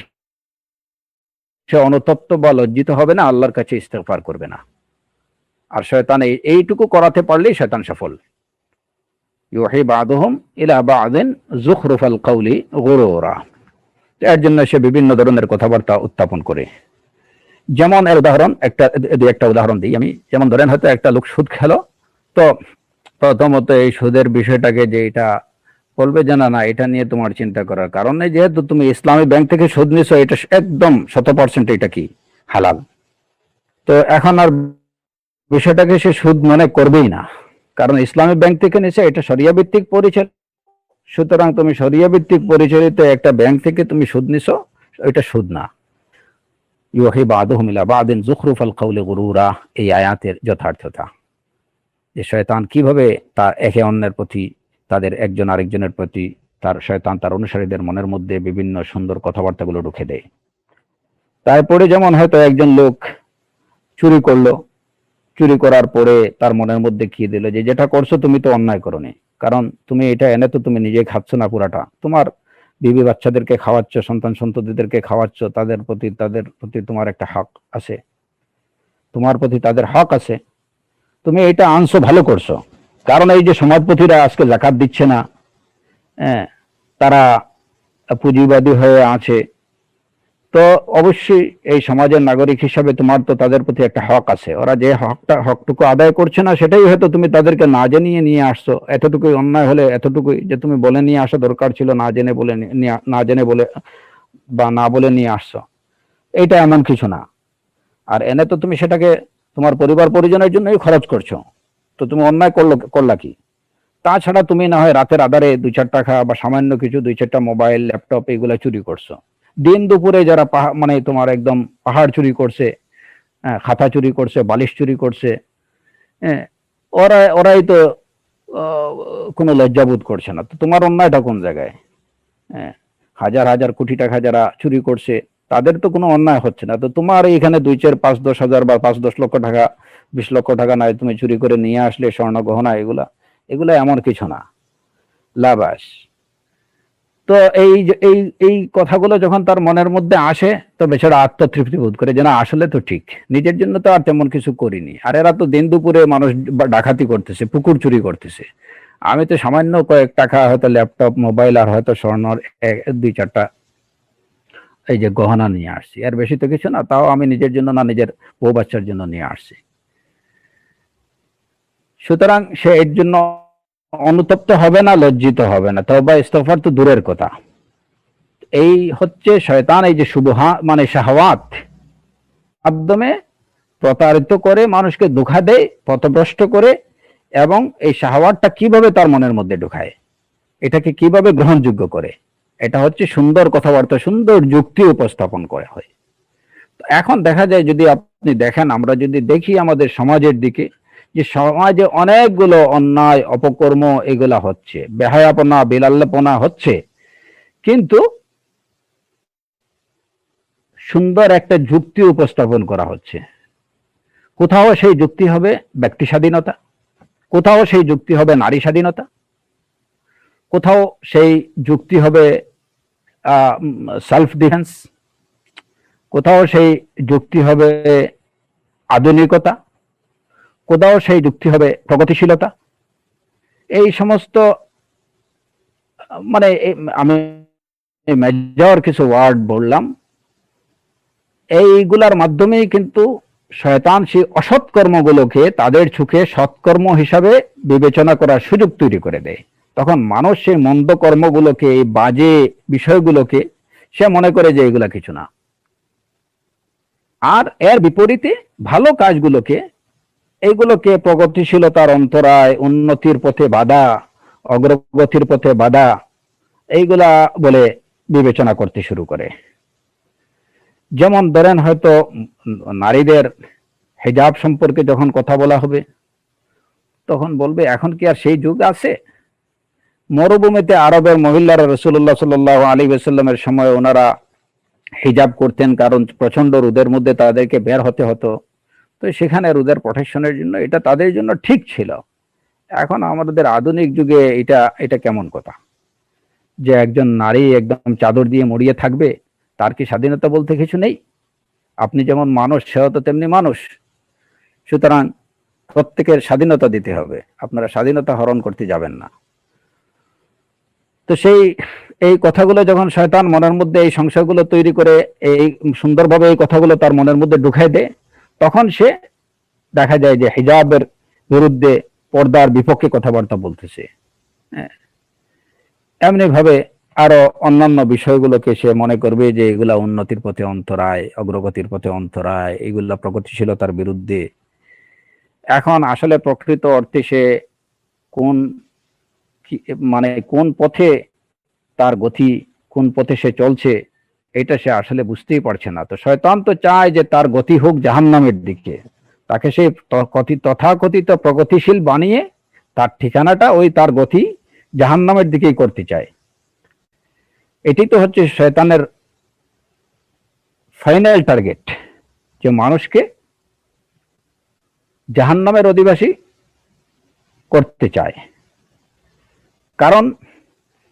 সে অনুতপ্ত বা লজ্জিত হবে না, আল্লাহর কাছে ইস্তেগফার করবে না। আর শয়তান এইটুকু করাতে পারলেই শয়তান সফল। ইউহি বা'দুহুম ইলা বা'দিন যুখরুফাল কাউলি গুরুরা, এর জন্য সে বিভিন্ন ধরনের কথাবার্তা উত্থাপন করে। যেমন এর উদাহরণ একটা উদাহরণ দিই আমি। যেমন ধরেন হয়তো একটা লোক সুদ খেলো, তো প্রথমত এই সুদের বিষয়টাকে যে এটা বলবে যে না এটা নিয়ে তোমার চিন্তা করার কারণ নেই, যেহেতু তুমি ইসলামী ব্যাংক থেকে সুদ নিছো, এটা একদম 100% এটা কি হালাল। তো এখন আর বিষয়টাকে সে সুদ মনে করবেই না, কারণ ইসলামী ব্যাংক থেকে নিছে, এটা শরিয়া ভিত্তিক পরিচালিত। সুতরাং তুমি শরিয়া ভিত্তিক পরিচালিত একটা ব্যাংক থেকে তুমি সুদ নিছো, এটা সুদ না। ইউহি বা'দুহুম ইলা বা'দিন যুখরুফাল কাউলি গুরুরা, এই আয়াতের যথার্থতা যে শয়তান কিভাবে তার একে অন্যের প্রতি, তাদের একজন আরেকজনের প্রতি, শয়তান তার অনুসারীদের মনের মধ্যে বিভিন্ন সুন্দর কথাবার্তাগুলো ঢুকে দেয়। তারপরে যেমন হয়তো একজন লোক চুরি করলো, চুরি করার পরে তার মনের মধ্যে কি দিল যে যেটা করছো তুমি তো অন্যায় করোনি, কারণ তুমি এটা এনে তো তুমি নিজে খাচ্ছ না পুরাটা, তোমার বিবি বাচ্চাদেরকে খাওয়াচ্ছ, সন্তান সন্ততিদেরকে খাওয়াচ্ছ, তাদের প্রতি তোমার একটা হক আছে, তোমার প্রতি তাদের হক আছে, তুমি এটা আনছো, ভালো করছো। কারণ এই যে সমাজপতিরা আজকে যাকাত দিচ্ছে না, তারা পুঁজিবাদী হয়ে আছে, তো অবশ্যই এই সমাজের নাগরিক হিসাবে তোমার তো তাদের প্রতি একটা হক আছে। ওরা যে হকটুকু আদায় করছে না, সেটাই হয়তো তুমি তাদেরকে না জানিয়ে নিয়ে আসছো। এতটুকুই অন্যায় হলে এতটুকুই যে তুমি বলে নিয়ে আসা দরকার ছিল, না জেনে বলে বা না বলে নিয়ে আসছো, এইটা এমন কিছু না। আর এনে তো তুমি সেটাকে তোমার পরিবার পরিজনের জন্যই খরচ করছো, তো তুমি অন্যায় করলা কি? তাছাড়া তুমি না হয় রাতের আধারে 2-4 টাকা বা সামান্য কিছু 2-4টা মোবাইল, ল্যাপটপ এগুলা চুরি করছো, দিন দুপুরে যারা মানে তোমার একদম পাহাড় চুরি করছে, খাতা চুরি করছে, বালিশ চুরি করছে, হ্যাঁ, ওরাই তো কোনো লজ্জাবোধ করছে না। তো তোমার অন্যায়টা কোন জায়গায়? হ্যাঁ, হাজার হাজার কোটি টাকা যারা চুরি করছে তাদের তো কোনো অন্যায় হচ্ছে না, তো তোমার এখানে 2, 4, 5, 10 হাজার বা 5-10 লক্ষ টাকা, 20 লক্ষ টাকা নয় তুমি চুরি করে নিয়ে আসলে স্বর্ণ গহনা, এগুলা এগুলা এমন কিছু না, লাবাস। তো এই এই এই কথাগুলো যখন তার মনের মধ্যে আসে, তো বেচারা আত্মতৃপ্তি বোধ করে যে না আসলে তো ঠিক, নিজের জন্য তো আর তেমন কিছু করিনি। আর এরা তো দিন দুপুরে মানুষ ডাকাতি করতেছে, পুকুর চুরি করতেছে, আমি তো সামান্য কয়েক টাকা হয়তো ল্যাপটপ, মোবাইল আর হয়তো স্বর্ণর 2-4টা এই যে গহনা নিয়ে আসছি, আর বেশি তো কিছু না, তাও আমি নিজের জন্য না, নিজের বউ বাচ্চার জন্য নিয়ে আসছি। সুতরাং সে এর জন্য অনুতপ্ত হবে না, লজ্জিত হবে না, তওবা ইস্তেগফার তো দূরের কথা। এই হচ্ছে শয়তান, এই যে শুবহা মানে শাহওয়াত মাধ্যমে প্রতারিত করে, মানুষকে ধোঁকা দেয়, পথভ্রষ্ট করে, এবং এই শাহওয়াতটা কিভাবে তার মনের মধ্যে ঢুকায়, এটাকে কিভাবে গ্রহণযোগ্য করে, এটা হচ্ছে সুন্দর কথাবার্তা, সুন্দর যুক্তি উপস্থাপন করে হয়। এখন দেখা যায়, যদি আপনি দেখেন, আমরা যদি দেখি আমাদের সমাজের দিকে, যে সমাজে অনেকগুলো অন্যায় অপকর্ম এগুলা হচ্ছে, বেহায়াপনা বিলাল্লাপনা হচ্ছে, কিন্তু সুন্দর একটা যুক্তি উপস্থাপন করা হচ্ছে। কোথাও সেই যুক্তি হবে ব্যক্তি স্বাধীনতা, কোথাও সেই যুক্তি হবে নারী স্বাধীনতা, কোথাও সেই যুক্তি হবে সেলফ ডিফেন্স, কোথাও সেই যুক্তি হবে আধুনিকতা, কোথাও সেই যুক্তি হবে প্রগতিশীলতা। এই সমস্ত মানে আমি মেজর কিছু ওয়ার্ড বললাম, এইগুলার মাধ্যমেই কিন্তু শয়তান সেই অসৎ কর্মগুলোকে তাদের চোখে সৎকর্ম হিসাবে বিবেচনা করার সুযোগ তৈরি করে দেয়। তখন মানুষ সেই মন্দ কর্মগুলোকে, এই বাজে বিষয়গুলোকে সে মনে করে যে এগুলা কিছু না, আর এর বিপরীতে ভালো কাজগুলোকে, এইগুলোকে প্রগতিশীলতার অন্তরায়, উন্নতির পথে বাধা, অগ্রগতির পথে বাধা, এইগুলা বলে বিবেচনা করতে শুরু করে। যেমন ধরেন, হয়তো নারীদের হিজাব সম্পর্কে যখন কথা বলা হবে, তখন বলবে এখন কি আর সেই যুগ আছে? মরুভূমিতে আরবের মহিলারা রাসূলুল্লাহ সাল্লাল্লাহু আলাইহি ওয়াসাল্লামের সময় ওনারা হিজাব করতেন, কারণ প্রচন্ড রোদের মধ্যে তাদেরকে বের হতে হতো, তো সেখানে রোদের প্রোটেকশনের জন্য এটা তাদের জন্য ঠিক ছিল। এখন আমাদের আধুনিক যুগে এটা কেমন কথা, যে একজন নারী একদম চাদর দিয়ে মুড়িয়ে থাকবে, তার কি স্বাধীনতা বলতে কিছু নেই? আপনি যেমন মানুষ, সেও তো তেমনি মানুষ। সুতরাং প্রত্যেকের স্বাধীনতা দিতে হবে, আপনারা স্বাধীনতা হরণ করতে যাবেন না। তো এই কথাগুলো যখন শয়তান মনের মধ্যে এই সংশয়গুলো তৈরি করে, এই সুন্দরভাবে এই কথাগুলো তার মনের মধ্যে ঢুকাই দেয়, তখন সে দেখা যায় যে হিজাবের বিরুদ্ধে, পর্দার বিপক্ষে কথাবার্তা বলতেছে। এমনি ভাবে আরো অন্যান্য বিষয়গুলোকে সে মনে করবে যে এগুলা উন্নতির পথে অন্তরায়, অগ্রগতির পথে অন্তরায়, এগুলা প্রগতিশীলতার বিরুদ্ধে। এখন আসলে প্রকৃত অর্থে সে কোন মানে কোন পথে তার গতি, কোন পথে সে চলছে, এটা সে আসলে বুঝতেই পারছে না। তো শয়তান তো চায় যে তার গতি হোক জাহান্নামের দিকে, তাকে সেই তথাকথিত প্রগতিশীল বানিয়ে তার ঠিকানাটা ওই তার গতি জাহান্নামের দিকেই করতে চায়। এটি তো হচ্ছে শয়তানের ফাইনাল টার্গেট, যে মানুষকে জাহান্নামের অধিবাসী করতে চায়। কারণ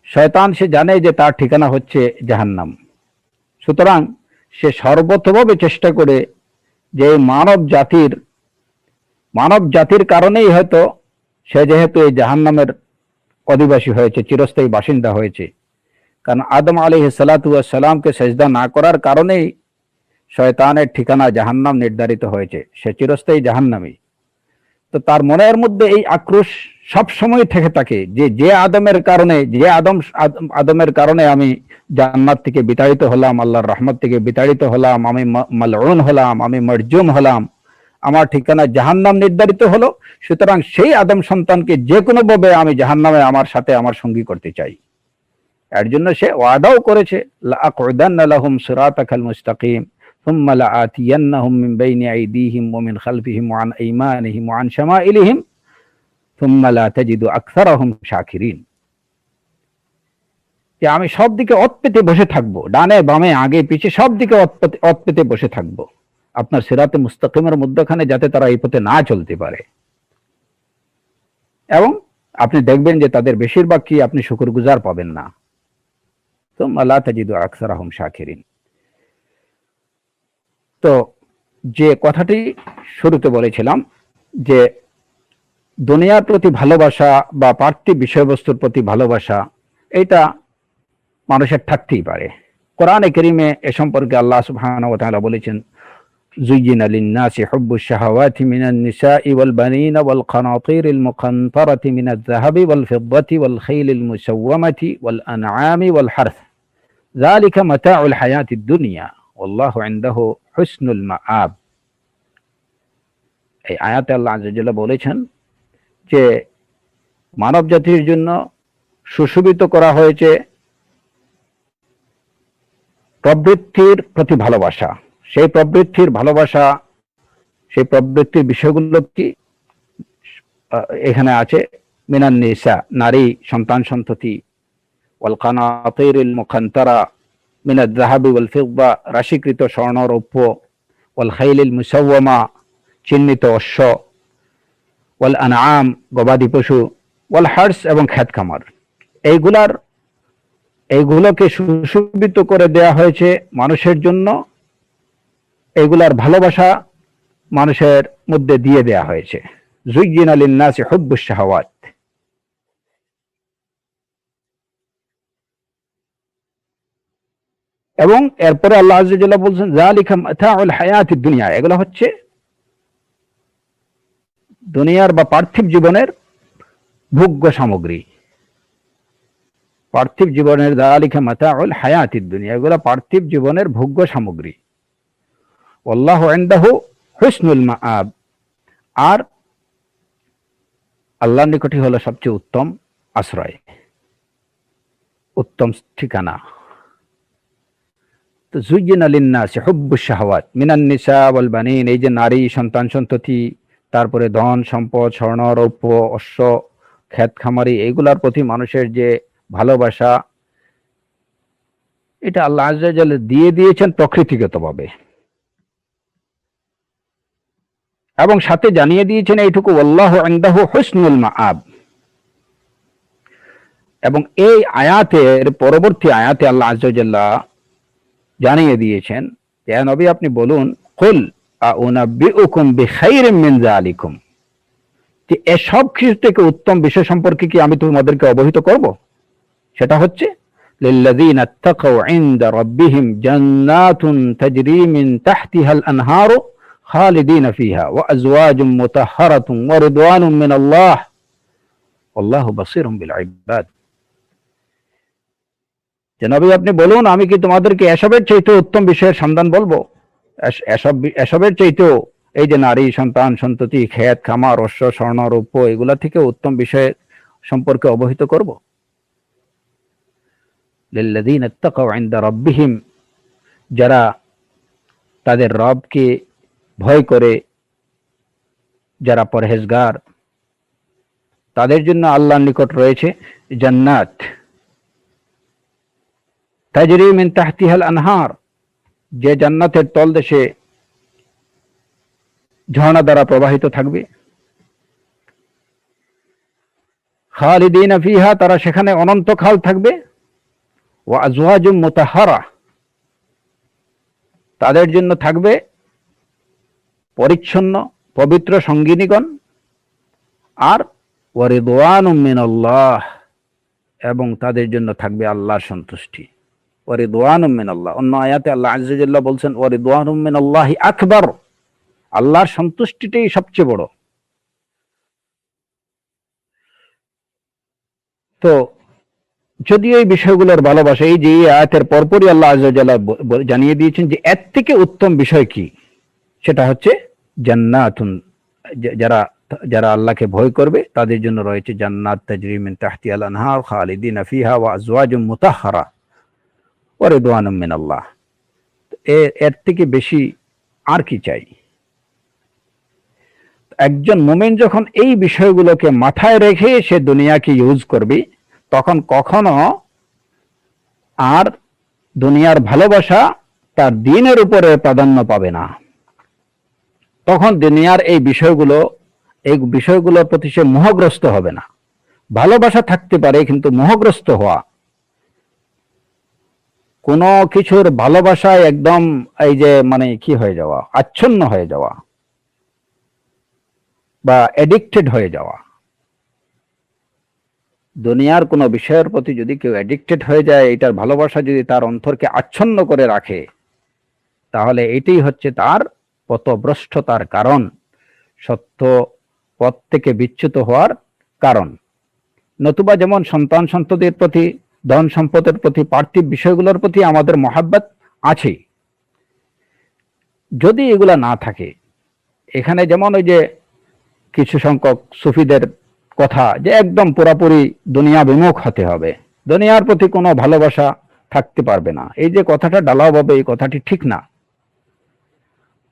শয়তান সে জানে যে তার ঠিকানা হচ্ছে জাহান্নাম। সুতরাং সে সর্বতভাবে চেষ্টা করে যে মানব জাতির কারণেই হয়তো সে যেহেতু এই জাহান্নামের অধিবাসী হয়েছে, চিরস্থায়ী বাসিন্দা হয়েছে, কারণ আদম আলাইহিস সালাতু ওয়াস সালামকে সেজদা না করার কারণেই শয়তানের ঠিকানা জাহান্নাম নির্ধারিত হয়েছে, সে চিরস্থায়ী জাহান্নামী। তো তার মনের মধ্যে এই আক্রোশ সব সময় থেকে থাকে যে আদমের কারণে আমি জান্নাত থেকে বিতাড়িত হলাম, আল্লাহর রহমত থেকে বিতাড়িত হলাম, আমি মালউন হলাম, আমি মারজুম হলাম, আমার ঠিকানা জাহান্নাম নির্ধারিত হলো। সুতরাং সেই আদম সন্তানকে যে কোনো ভাবে আমি জাহান্নামে আমার সাথে আমার সঙ্গী করতে চাই। এর জন্য সে ওয়াদাও করেছে, লাআকুদান্না লাহুম সিরাতাকাল মুস্তাকিম সুম্মা লাআতিয়ান্নাহুম মিন বাইনি আইদিহিম ওয়া মিন খালফিহিম ওয়া আন আইমানিহিম ওয়া আন শামাইলিহিম সুম্মা লা তাজিদু আকসারাহুম শাকিরিন। যে আমি সব দিকে অত পেতে বসে থাকবো, ডানে বামে আগে পিছে সব দিকে অত পেতে বসে থাকবো আপনার সিরাতে মুস্তাকিমের মধ্যখানে, যাতে তারা এই পথে না চলতে পারে। এবং আপনি দেখবেন যে তাদের বেশিরভাগ কি আপনি শুকরগুজার পাবেন না। সুম্মা লা তাজিদু আকসারাহুম শাকিরিন। তো যে কথাটি শুরুতে বলেছিলাম যে দুনিয়ার প্রতি ভালোবাসা বা পার্থিব বিষয়বস্তুর প্রতি ভালোবাসা, এটা মানুষের থাকতেই পারে। কোরআনে কারীমে এ সম্পর্কে আল্লাহ সুবহানাহু ওয়া তাআলা বলেছেন, যুয়্যিনা লিন-নাসি হুব্বুশ শাহাওয়াতি মিনান নিসাই ওয়াল বানিনা ওয়াল কানাতিরিল মুকানতারাতি মিনাজ যাহাবি ওয়াল ফিদ্দাতি ওয়াল খাইলিল মুসাওওয়ামাতি ওয়াল আনআমি ওয়াল হারথ যালিকা মাতাউল হায়াতিদ দুনিয়া ওয়াল্লাহু ইনদাহু হুসনুল মাআব। এই আয়াতে আল্লাহ আযজা ওয়া জাল্লা বলেছেন যে মানব জাতির জন্য সুশোভিত করা হয়েছে প্রবৃত্তির প্রতি ভালোবাসা। সেই প্রবৃত্তির ভালোবাসা, সেই প্রবৃত্তির বিষয়গুলো কি এখানে আছে, মিনান নিসা নারী সন্তান সন্ততি, ওয়াল কানাতিরিল মুকানতারা মিনাজ যাহাবি ওয়াল ফিদ্দা রাশিকৃত স্বর্ণ রৌপ্য, ওয়াল খাইলিল মুসাওওয়ামা চিহ্নিত অশ্ব, ওয়াল আনআম গবাদি পশু, ওয়াল হার্স এবং ক্ষেত খামার। এইগুলোকে সুশোভিত করে দেয়া হয়েছে মানুষের জন্য, এইগুলার ভালোবাসা মানুষের মধ্যে দিয়ে দেয়া হয়েছে। যুয়্যিনা লিন-নাসি হুব্বুশ শাহাওয়াত। এবং এরপরে আল্লাহ আযজা ওয়া জাল্লা বলছেন যালিকা মাতাউল হায়াতিদ দুনিয়া, এগুলো হচ্ছে দুনিয়ার বা পার্থিব জীবনের ভোগ্য সামগ্রী। পার্থিব জীবনের যালিকা মাতাউল হায়াতিদ দুনিয়া, এগুলো পার্থিব জীবনের ভোগ্য সামগ্রী। আল্লাহু ইনদাহু হুসনুল মাআব, আর আল্লাহর নিকটই হলো সবচেয়ে উত্তম আশ্রয়, উত্তম ঠিকানা। তো যুয়্যিনা লিন-নাসি হুব্বুশ শাহাওয়াত মিনান নিসা ওয়াল বানিন, এই যে নারী সন্তান সন্ততি, তারপরে ধন সম্পদ, স্বর্ণ রৌপ্য, অশ্ব, ক্ষেত খামারি, এগুলার প্রতি মানুষের যে ভালোবাসা, এটা আল্লাহ আযজা ওয়া জাল্লা দিয়ে দিয়েছেন প্রকৃতিগতভাবে, এবং সাথে জানিয়ে দিয়েছেন এইটুকু, আল্লাহু ইনদাহু হুসনুল মাআব। এবং এই আয়াতের পরবর্তী আয়াতে আল্লাহ আযজা ওয়া জাল্লা জানিয়ে দিয়েছেন, হে নবী আপনি বলুন, কুল আউনাব্বিউকুম বিখাইরিম মিন যালিকুম, যে এসব কিছু থেকে উত্তম বিষয় সম্পর্কে কি আমি তোমাদেরকে অবহিত করব? সেটা হচ্ছে লিল্লাযীনা ইত্তাকাউ ইনদা রাব্বিহিম জান্নাতুন তাজরি মিন তাহতিহাল আনহারু খালিদিনা ফিহা ওয়া আজওয়াজুম মুতাহহারাতুন ওয়া রিদওয়ানুম মিনাল্লাহ আল্লাহু বাসীরুম বিল ইবাদ। যে নবী আপনি বলুন, আমি কি তোমাদেরকে এসবের চাইতে উত্তম বিষয়ের সন্ধান বলবো? এসবের চাইতেও এই যে নারী সন্তান সন্ততি, ক্ষেত খামার, অশ্ব, স্বর্ণ রৌপ্য, এগুলা থেকে উত্তম বিষয় সম্পর্কে অবহিত করব? লিল্লাযীনা ইত্তাকাউ ইনদা রাব্বিহিম, যারা তাদের রবকে ভয় করে, যারা পরহেজগার, তাদের জন্য আল্লাহর নিকট রয়েছে জান্নাত তাজরি মিন তাহতিহাল আনহার, যে জান্নাতের তলদেশে ঝর্ণা দ্বারা প্রবাহিত থাকবে। খালিদিনা ফিহা, তারা সেখানে অনন্তকাল থাকবে। ওয়া আজওয়াজুম মুতাহহারা, তাদের জন্য থাকবে পরিচ্ছন্ন পবিত্র সঙ্গিনীগণ। আর ওয়া রিদওয়ানুম মিনাল্লাহ, এবং তাদের জন্য থাকবে আল্লাহর সন্তুষ্টি। ওয়া রিদওয়ানুম মিনাল্লাহ, অন্য আয়াতে আল্লাহ আযজা ওয়া জাল্লা বলছেন ওয়া রিদওয়ানুম মিনাল্লাহি আকবার, আল্লাহর সন্তুষ্টিটাই সবচেয়ে বড়। তো যদি এই বিষয়গুলোর ভালোবাসা, এই যে আয়াতের পরপরই আল্লাহ আযজা ওয়া জাল্লা জানিয়ে দিয়েছেন যে এর থেকে উত্তম বিষয় কি, সেটা হচ্ছে জান্নাতুন, যারা যারা আল্লাহকে ভয় করবে তাদের জন্য রয়েছে জান্নাত তাজরি মিন তাহতিহাল আনহার খালিদিনা ফিহা ওয়া আজওয়াজুম মুতাহহারা ওয়া রিদওয়ানুম মিনাল্লাহ। এর থেকে বেশি আর কি চাই? একজন মুমিন যখন এই বিষয়গুলোকে মাথায় রেখে সে দুনিয়াকে ইউজ করবে, তখন কখনো আর দুনিয়ার ভালোবাসা তার দ্বীনের উপরে প্রাধান্য পাবে না। তখন দুনিয়ার এই বিষয়গুলোর প্রতি সে মোহগ্রস্ত হবে না। ভালোবাসা থাকতে পারে, কিন্তু মোহগ্রস্ত হওয়া, কোনো কিছুর ভালোবাসায় একদম এই যে মানে কি হয়ে যাওয়া, আচ্ছন্ন হয়ে যাওয়া বা এডিক্টেড হয়ে যাওয়া। দুনিয়ার কোনো বিষয়ের প্রতি যদি কেউ এডিক্টেড হয়ে যায়, এটার ভালোবাসা যদি তার অন্তরকে আচ্ছন্ন করে রাখে, তাহলে এটাই হচ্ছে তার পথভ্রষ্টতার কারণ, সত্য পথ থেকে বিচ্যুত হওয়ার কারণ। নতুবা যেমন সন্তান সন্ততির প্রতি, ধন সম্পদের প্রতি, পার্থিব বিষয়গুলোর প্রতি আমাদের মহাব্বত আছে, যদি এগুলা না থাকে, এখানে যেমন ওই যে কিছু সংখ্যক সুফিদের কথা যে একদম পুরাপুরি দুনিয়া বিমুখ হতে হবে, দুনিয়ার প্রতি কোনো ভালোবাসা থাকতে পারবে না, এই যে কথাটা ডালাওভাবে, এই কথাটি ঠিক না।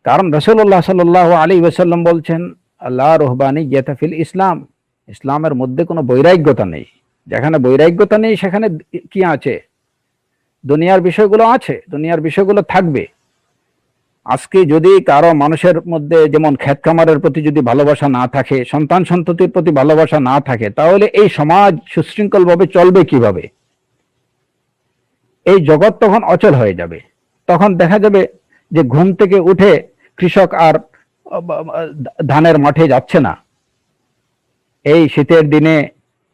কারণ রাসূলুল্লাহ সাল্লাল্লাহু আলাইহি ওয়াসাল্লাম বলছেন, আল্লাহ রুহবানিয়্যাতা ফিল ইসলাম, ইসলামের মধ্যে কোনো বৈরাগ্যতা নেই। যেখানে বৈরাগ্যতা নেই সেখানে কি আছে? দুনিয়ার বিষয়গুলো আছে, দুনিয়ার বিষয়গুলো থাকবে। আজকে যদি কারো মানুষের মধ্যে যেমন ক্ষেত খামারের প্রতি যদি ভালোবাসা না থাকে, সন্তান সন্ততির প্রতি ভালোবাসা না থাকে, তাহলে এই সমাজ সুশৃঙ্খল ভাবে চলবে কিভাবে? এই জগৎ তখন অচল হয়ে যাবে। তখন দেখা যাবে যে ঘুম থেকে উঠে কৃষক আর ধানের মাঠে যাচ্ছে না, এই শীতের দিনে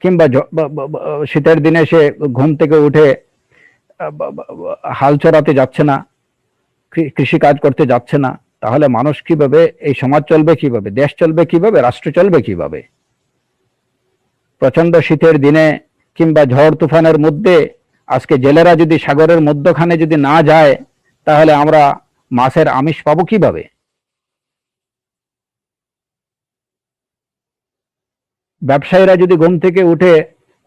কিংবা শীতের দিনে সে ঘুম থেকে উঠে হাল চড়াতে যাচ্ছে না, কৃষি কাজ করতে যাচ্ছে না। তাহলে মানুষ কিভাবে, এই সমাজ চলবে কিভাবে, দেশ চলবে কিভাবে, রাষ্ট্র চলবে কিভাবে? প্রচন্ড শীতের দিনে কিংবা ঝড় তুফানের মধ্যে আজকে জেলেরা যদি সাগরের মধ্যখানে যদি না যায়, তাহলে আমরা মাছের আমিষ পাবো কিভাবে? ব্যবসায়ীরা যদি ঘুম থেকে উঠে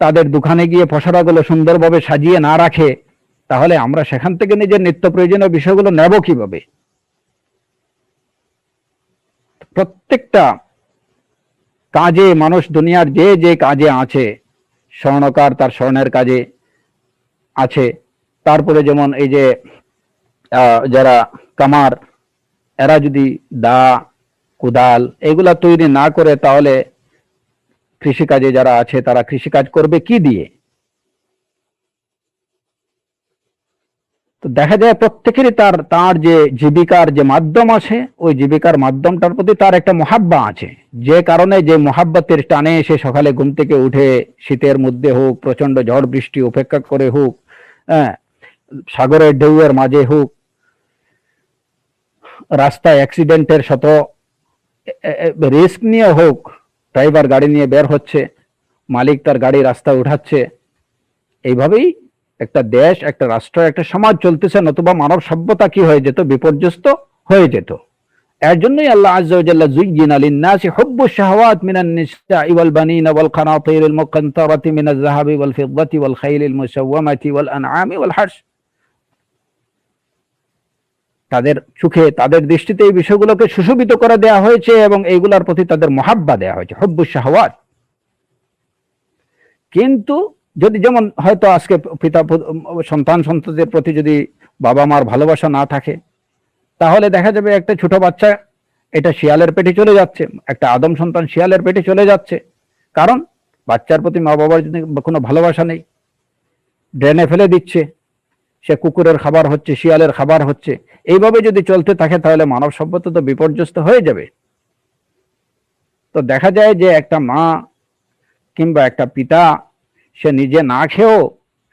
তাদের দোকানে গিয়ে পসরাগুলো সুন্দরভাবে সাজিয়ে না রাখে, তাহলে আমরা সেখান থেকে নিজের নিত্য প্রয়োজনীয় বিষয়গুলো নেব কিভাবে? প্রত্যেকটা কাজে মানুষ দুনিয়ার যে যে কাজে আছে, স্বর্ণকার তার স্বর্ণের কাজে আছে, তারপরে যেমন এই যে যারা কামার, এরা যদি দা, কোদাল এগুলা তৈরি না করে, তাহলে কৃষিকাজে যারা আছে তারা কৃষিকাজ করবে কি দিয়ে? তো দেখা যায় প্রত্যেকেরই তার যে জীবিকার যে মাধ্যম আছে, ওই জীবিকার মাধ্যমটার প্রতি তার একটা মহাব্বা আছে, যে কারণে যে মহাব্বতের টানে সে সকালে ঘুম থেকে উঠে শীতের মধ্যে হোক, প্রচন্ড ঝড় বৃষ্টি উপেক্ষা করে হোক, সাগরের ঢেউয়ের মাঝে হোক, রাস্তায় অ্যাক্সিডেন্টের শত রিস্ক নিয়ে হোক, ড্রাইভার গাড়ি নিয়ে বের হচ্ছে, মালিক তার গাড়ি রাস্তায় উঠাচ্ছে। এইভাবেই একটা দেশ, একটা রাষ্ট্র, একটা সমাজ চলতেছে, নতুবা মানব সভ্যতা কি হয়ে যেত, বিপর্যস্ত হয়ে যেত। এর জন্যই আল্লাহ আযজা ওয়া জাল্লা যুয়্যিনা লিন-নাসি হুব্বুশ শাহাওয়াত মিনান নিসাই ওয়াল বানিনা ওয়াল কানাতিরিল মুকান্তারাতি মিনাজ যাহাবি ওয়াল ফিদ্দাতি ওয়াল খাইলিল মুসাওয়ামাতি ওয়াল আনআমি ওয়াল হারস। তাদের চোখে, তাদের দৃষ্টিতে এই বিষয়গুলোকে সুশোভিত করে দেওয়া হয়েছে এবং এইগুলোর প্রতি তাদের মহাব্বা দেওয়া হয়েছে, হুব্বুশ শাহাওয়াত। কিন্তু যদি যেমন হয়তো আজকে পিতা সন্তান সন্ততির প্রতি যদি বাবা মার ভালোবাসা না থাকে, তাহলে দেখা যাবে একটা ছোট বাচ্চা এটা শিয়ালের পেটে চলে যাচ্ছে, একটা আদম সন্তান শিয়ালের পেটে চলে যাচ্ছে। কারণ বাচ্চার প্রতি মা বাবার যদি কোনো ভালোবাসা নেই, ড্রেনে ফেলে দিচ্ছে, সে কুকুরের খাবার হচ্ছে, শিয়ালের খাবার হচ্ছে। এইভাবে যদি চলতে থাকে তাহলে মানব সভ্যতা তো বিপর্যস্ত হয়ে যাবে। তো দেখা যায় যে একটা মা কিংবা একটা পিতা সে নিজে না খেয়েও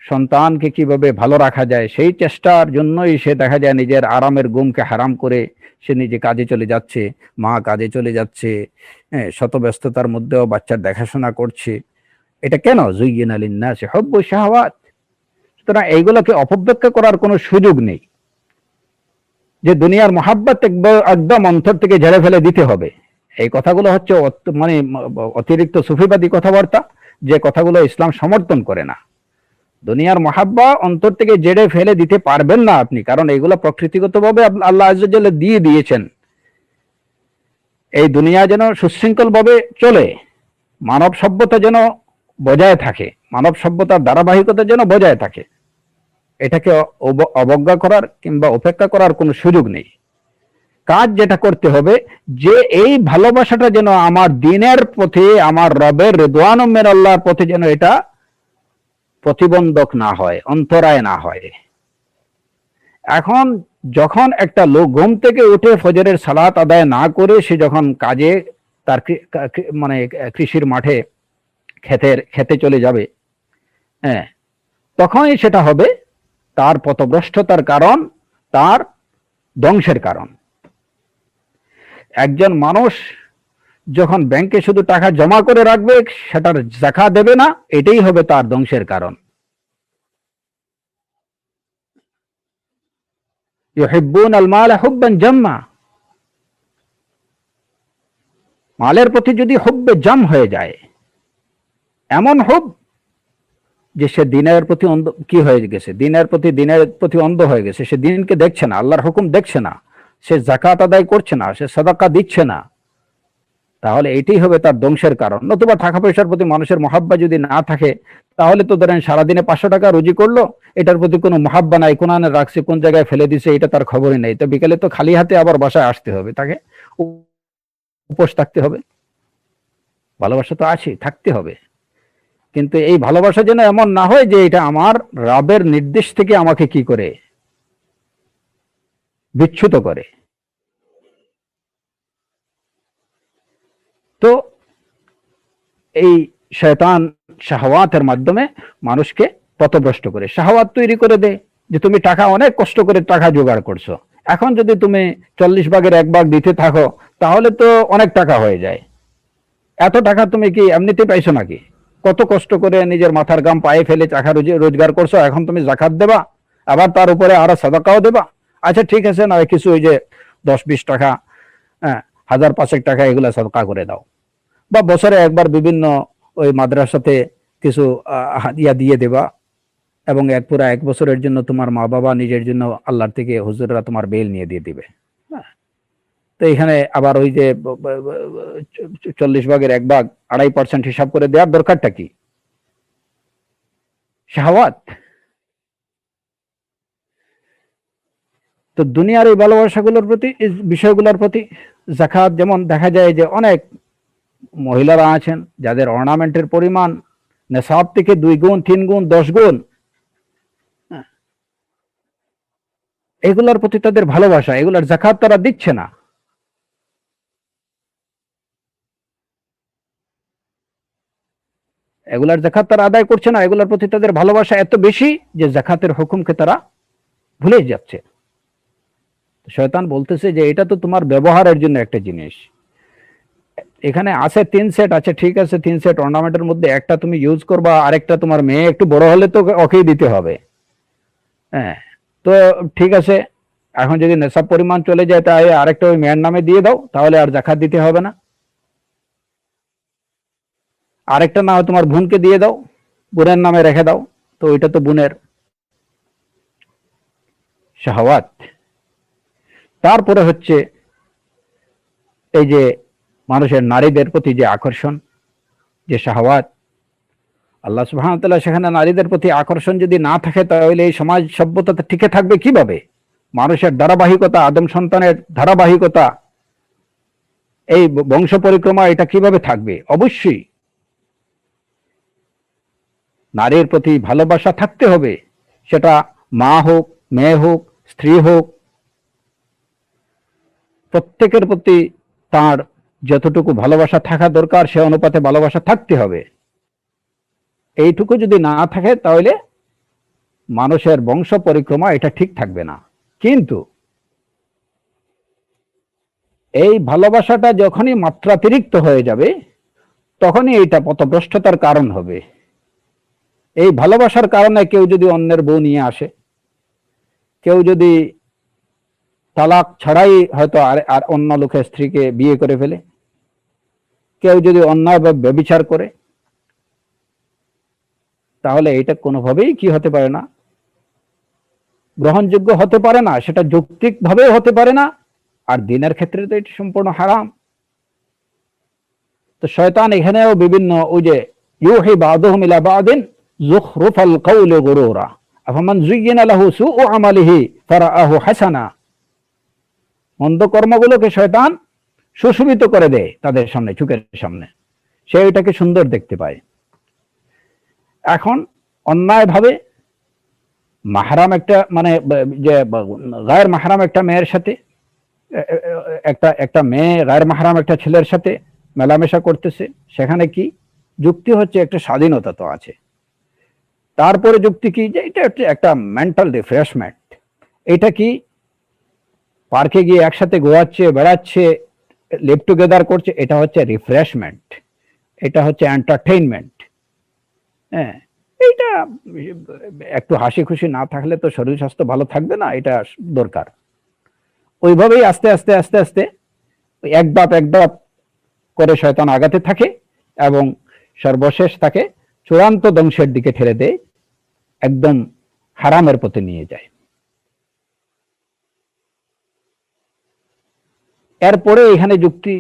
সন্তানকে কিভাবে ভালো রাখা যায় সেই চেষ্টার জন্যই সে দেখা যায় নিজের আরামের ঘুমকে হারাম করে সে নিজে কাজে চলে যাচ্ছে, মা কাজে চলে যাচ্ছে, শত ব্যস্ততার মধ্যেও বাচ্চার দেখাশোনা করছে। এটা কেন? যুয়্যিনা লিন-নাসি হুব্বুশ শাহাওয়াত। সুতরাং এইগুলোকে অপব্যাখ্যা করার কোনো সুযোগ নেই যে দুনিয়ার মহাব্বত একদম অন্তর থেকে ঝেড়ে ফেলে দিতে হবে, এই কথাগুলো হচ্ছে মানে অতিরিক্ত সুফিবাদী কথাবার্তা, যে কথাগুলো ইসলাম সমর্থন করে না। দুনিয়ার মহাব্বা অন্তর থেকে জেড়ে ফেলে দিতে পারবেন না আপনি, কারণ এগুলো প্রকৃতিগতভাবে আল্লাহ আজ্জা ওয়া জাল্লা দিয়ে দিয়েছেন। এই দুনিয়া যেন সুশৃঙ্খল ভাবে চলে, মানব সভ্যতা যেন বজায় থাকে, মানব সভ্যতার ধারাবাহিকতা যেন বজায় থাকে, এটাকে অবজ্ঞা করার কিংবা উপেক্ষা করার কোনো সুযোগ নেই। কাজ যেটা করতে হবে, যে এই ভালোবাসাটা যেন আমার দ্বীনের প্রতি, আমার রবের রিদওয়ান মিন আল্লাহর প্রতি যেন এটা প্রতিবন্ধক না হয়, অন্তরায় না হয়। এখন যখন একটা লোক ঘুম থেকে উঠে ফজরের সালাত আদায় না করে সে যখন কাজে তার মানে কৃষির মাঠে খেতে চলে যাবে, হ্যাঁ, তখনই সেটা হবে তার পথভ্রষ্টতার কারণ, তার ধ্বংসের কারণ। একজন মানুষ যখন ব্যাংকে শুধু টাকা জমা করে রাখবে, সেটার যাকাত দেবে না, এটাই হবে তার ধ্বংসের কারণ। ইউহিব্বুন আল মাল হুব্বান জাম্মা, মালের প্রতি যদি হুব্বে জাম হয়ে যায়, এমন হুব যে সে দিনের প্রতি অন্ধ কি হয়ে গেছে, দিনের প্রতি অন্ধ হয়ে গেছে, সে দিনকে দেখছে না, আল্লাহর হুকুম দেখছে না, সে যাকাত আদায় করছে না, সে সাদাকা দিচ্ছে না, তাহলে এটাই হবে তার ধ্বংসের কারণ। নতুবা টাকা পয়সার প্রতি মানুষের মহাব্বা যদি না থাকে, তাহলে তো ধরেন সারাদিনে 500 টাকা রুজি করলো, এটার প্রতি কোনো মহাব্বা নাই, কোরআনে রাখছে, কোন জায়গায় ফেলে দিছে এটা তার খবরই নেই, তো বিকেলে তো খালি হাতে আবার বাসায় আসতে হবে, তাকে উপোস থাকতে হবে। ভালোবাসা তো আছে, থাকতে হবে, কিন্তু এই ভালোবাসা যেন এমন না হয় যে এটা আমার রবের নির্দেশ থেকে আমাকে কি করে বিচ্যুত করে। তো এই শয়তান শাহওয়াতের মাধ্যমে মানুষকে পথভ্রষ্ট করে, শাহওয়াত তৈরি করে দেয় যে তুমি টাকা অনেক কষ্ট করে টাকা জোগাড় করছো, এখন যদি তুমি 40 ভাগের 1 ভাগ দিতে থাকো, তাহলে তো অনেক টাকা হয়ে যায়। এত টাকা তুমি কি এমনিতে পাইছো নাকি? কত কষ্ট করে নিজের মাথার ঘাম পায়ে ফেলে টাকা রোজগার করছো, এখন তুমি যাকাত দেবা, আবার তার উপরে আরো সাদাকাও দেবা। আচ্ছা ঠিক আছে, না কিছু ওই যে 10-20 টাকা, 1000-500 টাকা এগুলা সাদাকা করে দাও, বা বছরে একবার বিভিন্ন ওই মাদ্রাসাতে কিছু হাদিয়া দিয়ে দেবা, এবং পুরা 1 বছরের জন্য তোমার মা বাবা নিজের জন্য আল্লাহর থেকে হুজুররা তোমার বেল নিয়ে দিয়ে দিবে। তো এখানে আবার ওই যে 40 ভাগের 1 ভাগ 2.5% হিসাব করে দেওয়ার দরকারটা কি? শাহওয়াত। তো দুনিয়ার এই ভালোবাসাগুলোর প্রতি, বিষয়গুলোর প্রতি যাকাত, যেমন দেখা যায় যে অনেক মহিলারা আছেন যাদের অর্নামেন্টের পরিমাণ নেশাব থেকে 2 গুণ, 3 গুণ, 10 গুণ, এগুলোর প্রতি তাদের ভালোবাসা, এগুলোর যাকাত তারা দিচ্ছে না। এগুলার যাকাত তারা আদায় করছে না, এগুলোর প্রতি তাদের ভালোবাসা এত বেশি যে যাকাতের হুকুমকে তারা ভুলে যাচ্ছে। শয়তান বলতেছে যে এটা তো তোমার ব্যবহারের জন্য একটা জিনিস, এখানে আছে 3 সেট আছে, ঠিক আছে 3 সেট অর্নামেন্টের মধ্যে একটা তুমি ইউজ করবা, আরেকটা তোমার মেয়ে একটু বড় হলে তো ওকেই দিতে হবে। হ্যাঁ, তো ঠিক আছে, এখন যদি নেশাব পরিমাণ চলে যায় তাহলে আরেকটা ওই মেয়ের নামে দিয়ে দাও, তাহলে আর যাকাত দিতে হবে না। আরেকটা না হয় তোমার বোনকে দিয়ে দাও, বোনের নামে রেখে দাও, তো ওইটা তো বোনের। শাহওয়াত। তারপরে হচ্ছে এই যে মানুষের নারীদের প্রতি যে আকর্ষণ, যে শাহওয়াত, আল্লাহ সুবহানাহু ওয়া তাআলা সেখানে নারীদের প্রতি আকর্ষণ যদি না থাকে, তাহলে এই সমাজ সভ্যতা টিকে থাকবে কিভাবে? মানুষের ধারাবাহিকতা, আদম সন্তানের ধারাবাহিকতা, এই বংশ পরিক্রমা, এটা কিভাবে থাকবে? অবশ্যই নারীর প্রতি ভালোবাসা থাকতে হবে, সেটা মা হোক, মেয়ে হোক, স্ত্রী হোক, প্রত্যেকের প্রতি তার যতটুকু ভালোবাসা থাকা দরকার সে অনুপাতে ভালোবাসা থাকতে হবে। এইটুকু যদি না থাকে তাহলে মানুষের বংশ পরিক্রমা এটা ঠিক থাকবে না। কিন্তু এই ভালোবাসাটা যখনই মাত্রাতিরিক্ত হয়ে যাবে, তখনই এইটা পথভ্রষ্টতার কারণ হবে। এই ভালোবাসার কারণে কেউ যদি অন্যের বউ নিয়ে আসে, কেউ যদি তালাক ছাড়াই হয়তো আর অন্য লোকের স্ত্রীকে বিয়ে করে ফেলে, কেউ যদি অন্যায় বা ব্যভিচার করে, তাহলে এটা কোনোভাবেই কি হতে পারে না, গ্রহণযোগ্য হতে পারে না, সেটা যৌক্তিক ভাবে হতে পারে না। আর দিনের ক্ষেত্রে তো এটি সম্পূর্ণ হারাম। তো শয়তান এখানেও বিভিন্ন ওই যে ইউহি বাদুহুম ইলা বাদিন যুখরুফাল কাউলি গুরুরা আফামান যুয়্যিনা লাহু সুউ আমালিহি ফারাআহু হাসানা, মন্দ কর্মগুলোকে শয়তান সুশোভিত করে দেয় তাদের সামনে, চোখের সামনে, সে এটাকে সুন্দর দেখতে পায়। এখন অন্যায় ভাবে মাহরাম একটা মানে যে গায়ের মাহরাম একটা মেয়ের সাথে একটা মেয়ে গায়ের মাহরাম একটা ছেলের সাথে মেলামেশা করতেছে, সেখানে কি যুক্তি হচ্ছে একটা স্বাধীনতা তো আছে। তারপরে যুক্তি কি যে এটা হচ্ছে একটা মেন্টাল রিফ্রেশমেন্ট। এটা কি পার্কে গিয়ে একসাথে গোয়াচ্ছে, বেড়াচ্ছে, লিভ টুগেদার করছে, এটা হচ্ছে রিফ্রেশমেন্ট, এটা হচ্ছে এন্টারটেইনমেন্ট। হ্যাঁ, এইটা একটু হাসি খুশি না থাকলে তো শরীর স্বাস্থ্য ভালো থাকবে না, এটা দরকার। ওইভাবেই আস্তে আস্তে আস্তে আস্তে এক ধাপ করে শয়তান আগাতে থাকে এবং সর্বশেষ তাকে চূড়ান্ত ধ্বংসের দিকে ঠেলে দেয়, একদম হারামের পথে নিয়ে যায়। এরপরে এখানে যুক্তি,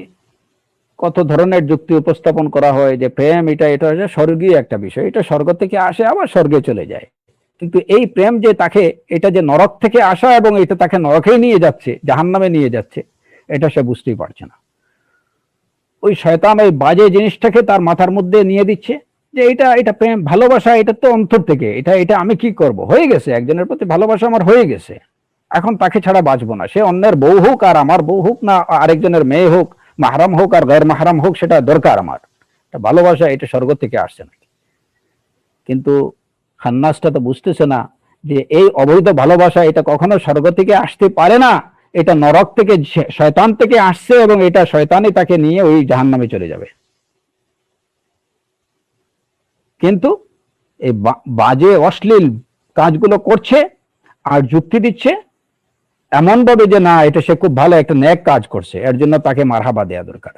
কত ধরনের যুক্তি উপস্থাপন করা হয় যে প্রেম এটা হচ্ছে স্বর্গীয় একটা বিষয়, এটা স্বর্গ থেকে আসে আবার স্বর্গে চলে যায়। কিন্তু এই প্রেম যে তাকে, এটা যে নরক থেকে আসা এবং এটা তাকে নরকেই নিয়ে যাচ্ছে, জাহান্নামে নিয়ে যাচ্ছে, এটা সে বুঝতেই পারছে না। ওই শয়তান ওই বাজে জিনিসটাকে তার মাথার মধ্যে নিয়ে দিচ্ছে যে এটা প্রেম ভালোবাসা, এটা তো অন্তর থেকে, এটা আমি কি করব, হয়ে গেছে, একজনের প্রতি ভালোবাসা আমার হয়ে গেছে, এখন তাকে ছাড়া বাঁচবো না। সে অন্যের বউ হোক আর আমার বউ হোক, না আরেকজনের মেয়ে হোক, মাহরাম হোক আর গैर মাহরাম হোক, সেটা দরকার আমার। ভালোবাসা এটা স্বর্গ থেকে আসছে নাকি? কিন্তু খান্নাসটা তো বুঝতেছে না যে এই অবৈধ ভালোবাসা এটা কখনো স্বর্গ থেকে আসতে পারে না, এটা নরক থেকে, শয়তান থেকে আসছে এবং এটা শয়তানই তাকে নিয়ে ওই জাহান্নামে চলে যাবে। কিন্তু এই বাজে অশ্লীল কাজগুলো করছে আর যুক্তি দিচ্ছে এমন ভাবে যে না, এটা সে খুব ভালো একটা নেক কাজ করছে, এর জন্য তাকে মারহাবা দেয়া দরকার।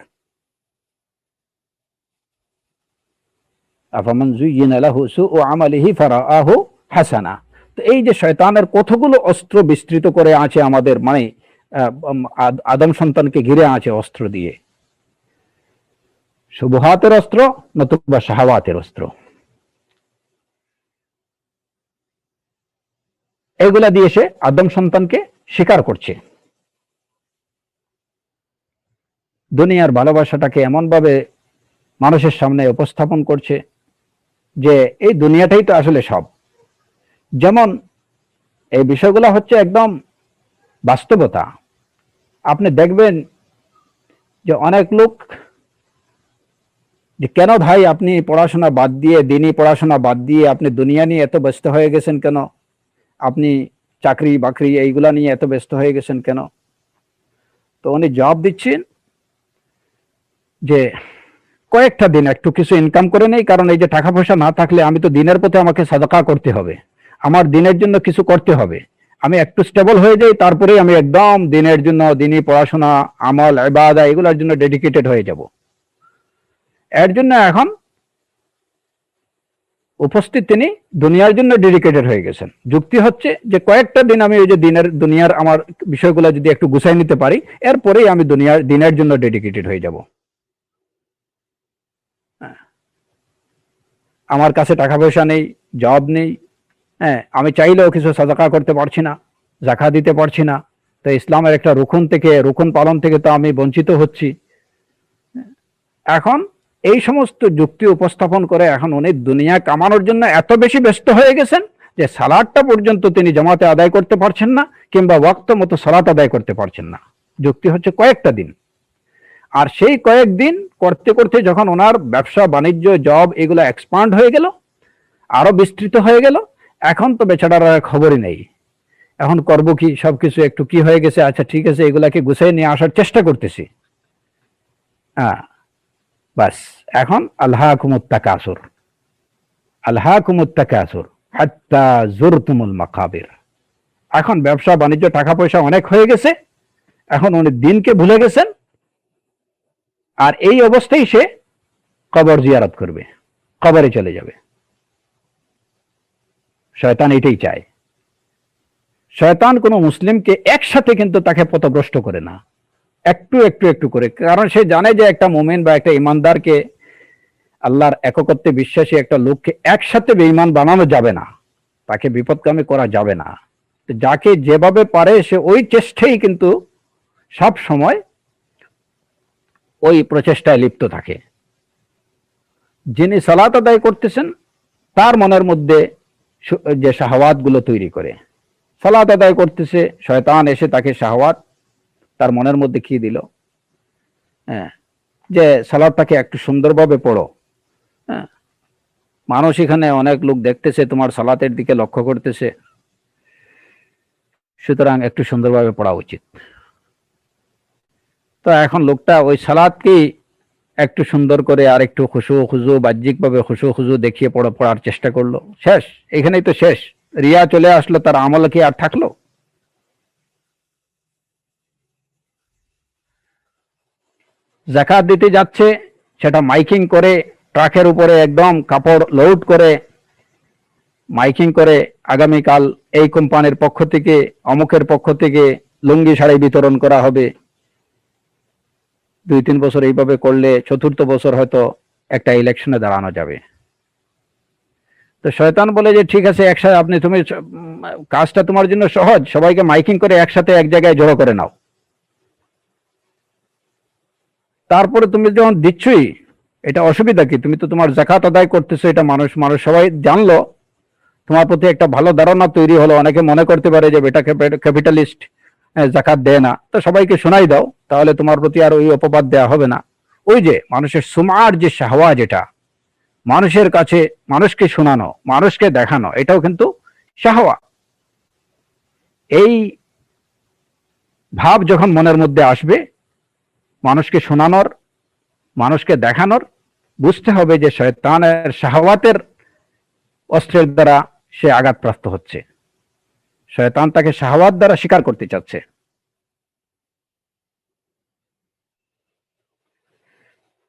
আফামান যুয়্যিনা লাহু সুউ আমালিহি ফারাআহু হাসানা। তো এই যে শয়তানের কতগুলো অস্ত্র বিস্তৃত করে আছে আমাদের, মানে আদম সন্তানকে ঘিরে আছে অস্ত্র দিয়ে, শুবহাতের অস্ত্র নতুবা শাহাওয়াতের অস্ত্র, এগুলা দিয়ে সে আদম সন্তানকে শিকার করছে। দুনিয়ার ভালোবাসাটাকে এমন ভাবে মানুষের সামনে উপস্থাপন করছে যে এই দুনিয়াটাই তো আসলে সব। যেমন এই বিষয়গুলো হচ্ছে একদম বাস্তবতা। আপনি দেখবেন যে অনেক লোক যে কেন ভাই আপনি পড়াশোনা বাদ দিয়ে, দিনই পড়াশোনা বাদ দিয়ে আপনি দুনিয়া নিয়ে এত ব্যস্ত হয়ে গেছেন কেন, আপনি চাকরি বাকরি এইগুলা নিয়ে এত ব্যস্ত হয়ে গেছেন কেন? তো উনি জবাব দিচ্ছেন যে কয়েকটা দিন একটু কিছু ইনকাম করে নেই, কারণ এই যে টাকা পয়সা না থাকলে আমি তো দিনের পথে আমাকে সাদাকা করতে হবে, আমার দিনের জন্য কিছু করতে হবে, আমি একটু স্টেবল হয়ে যাই, তারপরেই আমি একদম দিনের জন্য, দিনই পড়াশোনা, আমল, ইবাদা এগুলোর জন্য ডেডিকেটেড হয়ে যাব। এর জন্য এখন উপস্থিত তিনি দুনিয়ার জন্য ডেডিকেটেড হয়ে গেছেন। যুক্তি হচ্ছে যে কয়েকটা দিন আমি ওই যে দুনিয়ার আমার বিষয়গুলো যদি একটু গুছাই নিতে পারি, এরপরেই আমি দিনের জন্য ডেডিকেটেড হয়ে যাব। আমার কাছে টাকা পয়সা নেই, জব নেই, হ্যাঁ, আমি চাইলেও কিছু সাদাকা করতে পারছি না, জাকাত দিতে পারছি না, তো ইসলামের একটা রুকন পালন থেকে তো আমি বঞ্চিত হচ্ছি। এখন এই সমস্ত যুক্তি উপস্থাপন করে এখন উনি দুনিয়া কামানোর জন্য এত বেশি ব্যস্ত হয়ে গেছেন যে সালাতটা পর্যন্ত তিনি জামাতে আদায় করতে পারছেন না, কিংবা ওয়াক্ত মতো সালাত আদায় করতে পারছেন না। যুক্তি হচ্ছে কয়েকটা দিন। আর সেই কয়েকদিন করতে করতে যখন ওনার ব্যবসা বাণিজ্য, জব এগুলো এক্সপান্ড হয়ে গেল, আরো বিস্তৃত হয়ে গেল, এখন তো বেচারার খবরই নেই। এখন করব কি, সবকিছু একটু কি হয়ে গেছে, আচ্ছা ঠিক আছে এগুলাকে গুছিয়ে নিয়ে আসার চেষ্টা করতেছি। হ্যাঁ, বাস এখন আল্লাহকুমুত তাকাসুর, আল্লাহকুমুত তাকাসুর হাত্তা যুরতুমুল মাকাবির। এখন ব্যবসা বাণিজ্য, টাকা পয়সা অনেক হয়ে গেছে, এখন উনি দিনকে ভুলে গেছেন, আর এই অবস্থায় সে কবর জিয়ারত করবে, কবরে চলে যাবে। শয়তান এটাই চায়। শয়তান কোনো মুসলিমকে একসাথে কিন্তু তাকে পথভ্রষ্ট করে না, একটু একটু একটু করে। কারণ সে জানে যে একটা মুমিন বা একটা ইমানদারকে, আল্লাহর একত্বে বিশ্বাসী একটা লোককে একসাথে বেঈমান বানানো যাবে না, তাকে বিপদগামী করা যাবে না। যাকে যেভাবে পারে সে ওই চেষ্টাই কিন্তু সব সময় ওই প্রচেষ্টায় লিপ্ত থাকে। যিনি সালাত আদায় করতেছেন তার মনের মধ্যে যে শাহওয়াত গুলো তৈরি করে, সালাত আদায় করতেছে, শয়তান এসে তাকে শাহওয়াত তার মনের মধ্যে কি দিল, হ্যাঁ, যে সালাতটাকে একটু সুন্দরভাবে পড়ো। হ্যাঁ, মানুষ এখানে অনেক লোক দেখতেছে, তোমার সালাতের দিকে লক্ষ্য করতেছে, সুতরাং একটু সুন্দরভাবে পড়া উচিত। তো এখন লোকটা ওই সালাদকেই একটু সুন্দর করে আর একটু খুশু বাহ্যিকভাবে খুশু দেখিয়ে পড়ার চেষ্টা করলো, শেষ, এখানেই তো শেষ, রিয়া চলে আসলো, তার আমল কি আর থাকলো? যাকাত দিতে যাচ্ছে, সেটা মাইকিং করে, ট্রাকের উপরে একদম কাপড় লোড করে মাইকিং করে, আগামীকাল এই কোম্পানির পক্ষ থেকে, অমুকের পক্ষ থেকে লুঙ্গি শাড়ি বিতরণ করা হবে। 2-3 বছর এইভাবে করলে চতুর্থ বছর হয়তো একটা ইলেকশনে দাঁড়ানো যাবে। তো শয়তান বলে যে ঠিক আছে, একসাথে তুমি কাজটা তোমার জন্য সহজ, সবাইকে মাইকিং করে একসাথে এক জায়গায় জড়ো করে নাও। তারপরে তুমি যখন দিচ্ছই, এটা অসুবিধা কি? তুমি তো তোমার যাকাত আদায় করতেছো, এটা মানুষ সবাই জানলো, তোমার প্রতি একটা ভালো ধারণা তৈরি হলো। অনেকে মনে করতে পারে যে বেটা ক্যাপিটালিস্ট, যাকাত দেয় না, তো সবাইকে শোনাই দাও, তাহলে তোমার প্রতি আর ওই অপবাদ দেয়া হবে না। ওই যে মানুষের সুমার যে শাহওয়া, যেটা মানুষের কাছে মানুষকে শোনানো, মানুষকে দেখানো, এটাও কিন্তু শাহওয়া। এই ভাব যখন মনের মধ্যে আসবে, মানুষকে শোনানোর, মানুষকে দেখানোর, বুঝতে হবে যে শয়তানের শাহওয়াতের অস্ত্রের দ্বারা সে আঘাতপ্রাপ্ত হচ্ছে, শয়তান তাকে শাহওয়াত দ্বারা শিকার করতে চাচ্ছে।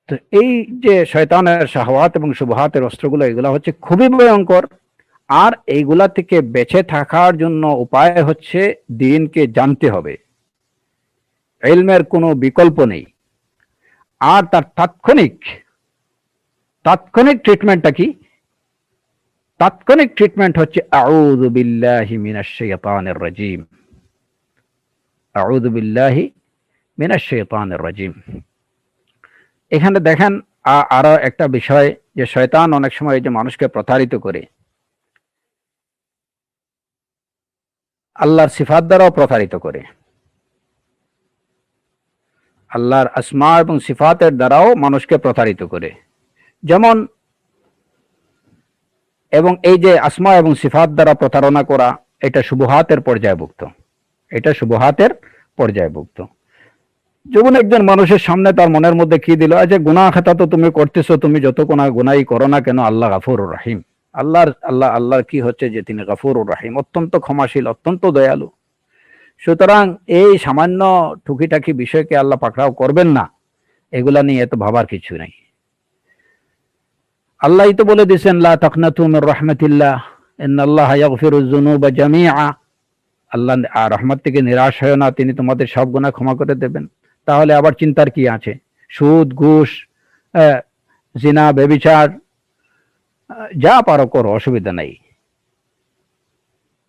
তো এই যে শয়তানের শাহওয়াত এবং শুবহাতের অস্ত্রগুলো, এগুলা হচ্ছে খুবই ভয়ঙ্কর। আর এইগুলা থেকে বেঁচে থাকার জন্য উপায় হচ্ছে দ্বীনকে জানতে হবে, ইলমের কোনো বিকল্প নেই। আর তার তাৎক্ষণিক ট্রিটমেন্টটা কি? তাৎক্ষণিক ট্রিটমেন্ট হচ্ছে আউযু বিল্লাহি মিনাশ শাইতানির রাজিম, আউযু বিল্লাহি মিনাশ শাইতানির রাজিম। এখানে দেখেন আরো একটা বিষয়, যে শয়তান অনেক সময় যে মানুষকে প্রতারিত করে, আল্লাহর সিফাত দ্বারাও প্রতারিত করে, আল্লাহর আসমা এবং সিফাতের দ্বারাও মানুষকে প্রতারিত করে। যেমন, এবং এই যে আসমা এবং সিফাত দ্বারা প্রতারণা করা, এটা শুবহাতের পর্যায়ভুক্ত, এটা শুবহাতের পর্যায়ভুক্ত। যেমন একজন মানুষের সামনে তার মনের মধ্যে কি দিল, আচ্ছা গুনাহ খাতা তো তুমি করতেছো, তুমি যত গুনাহই করো না কেন, আল্লাহ গফুরুর রহিম। আল্লাহর কি হচ্ছে যে তিনি গফুরুর রহিম, অত্যন্ত ক্ষমাশীল, অত্যন্ত দয়ালু। সুতরাং এই সামান্য টুকিটাকি বিষয়কে আল্লাহ পাকড়াও করবেন না, এগুলা নিয়ে এত ভাবার কিছু নেই। আল্লাহই তো বলে দিয়েছেন, লা তাকনাতু মির রাহমাতিল্লাহ ইন্নাল্লাহা ইয়াগফিরুয যুনুবা জামিআ, আল্লাহ রহমত থেকে নিরাশ হয় না, তিনি তোমাদের সব গুনাহ ক্ষমা করে দেবেন। তাহলে আবার চিন্তার কি আছে? সুদ, ঘুষ, জিনা, ব্যভিচার, যা পারো করো, অসুবিধা নাই।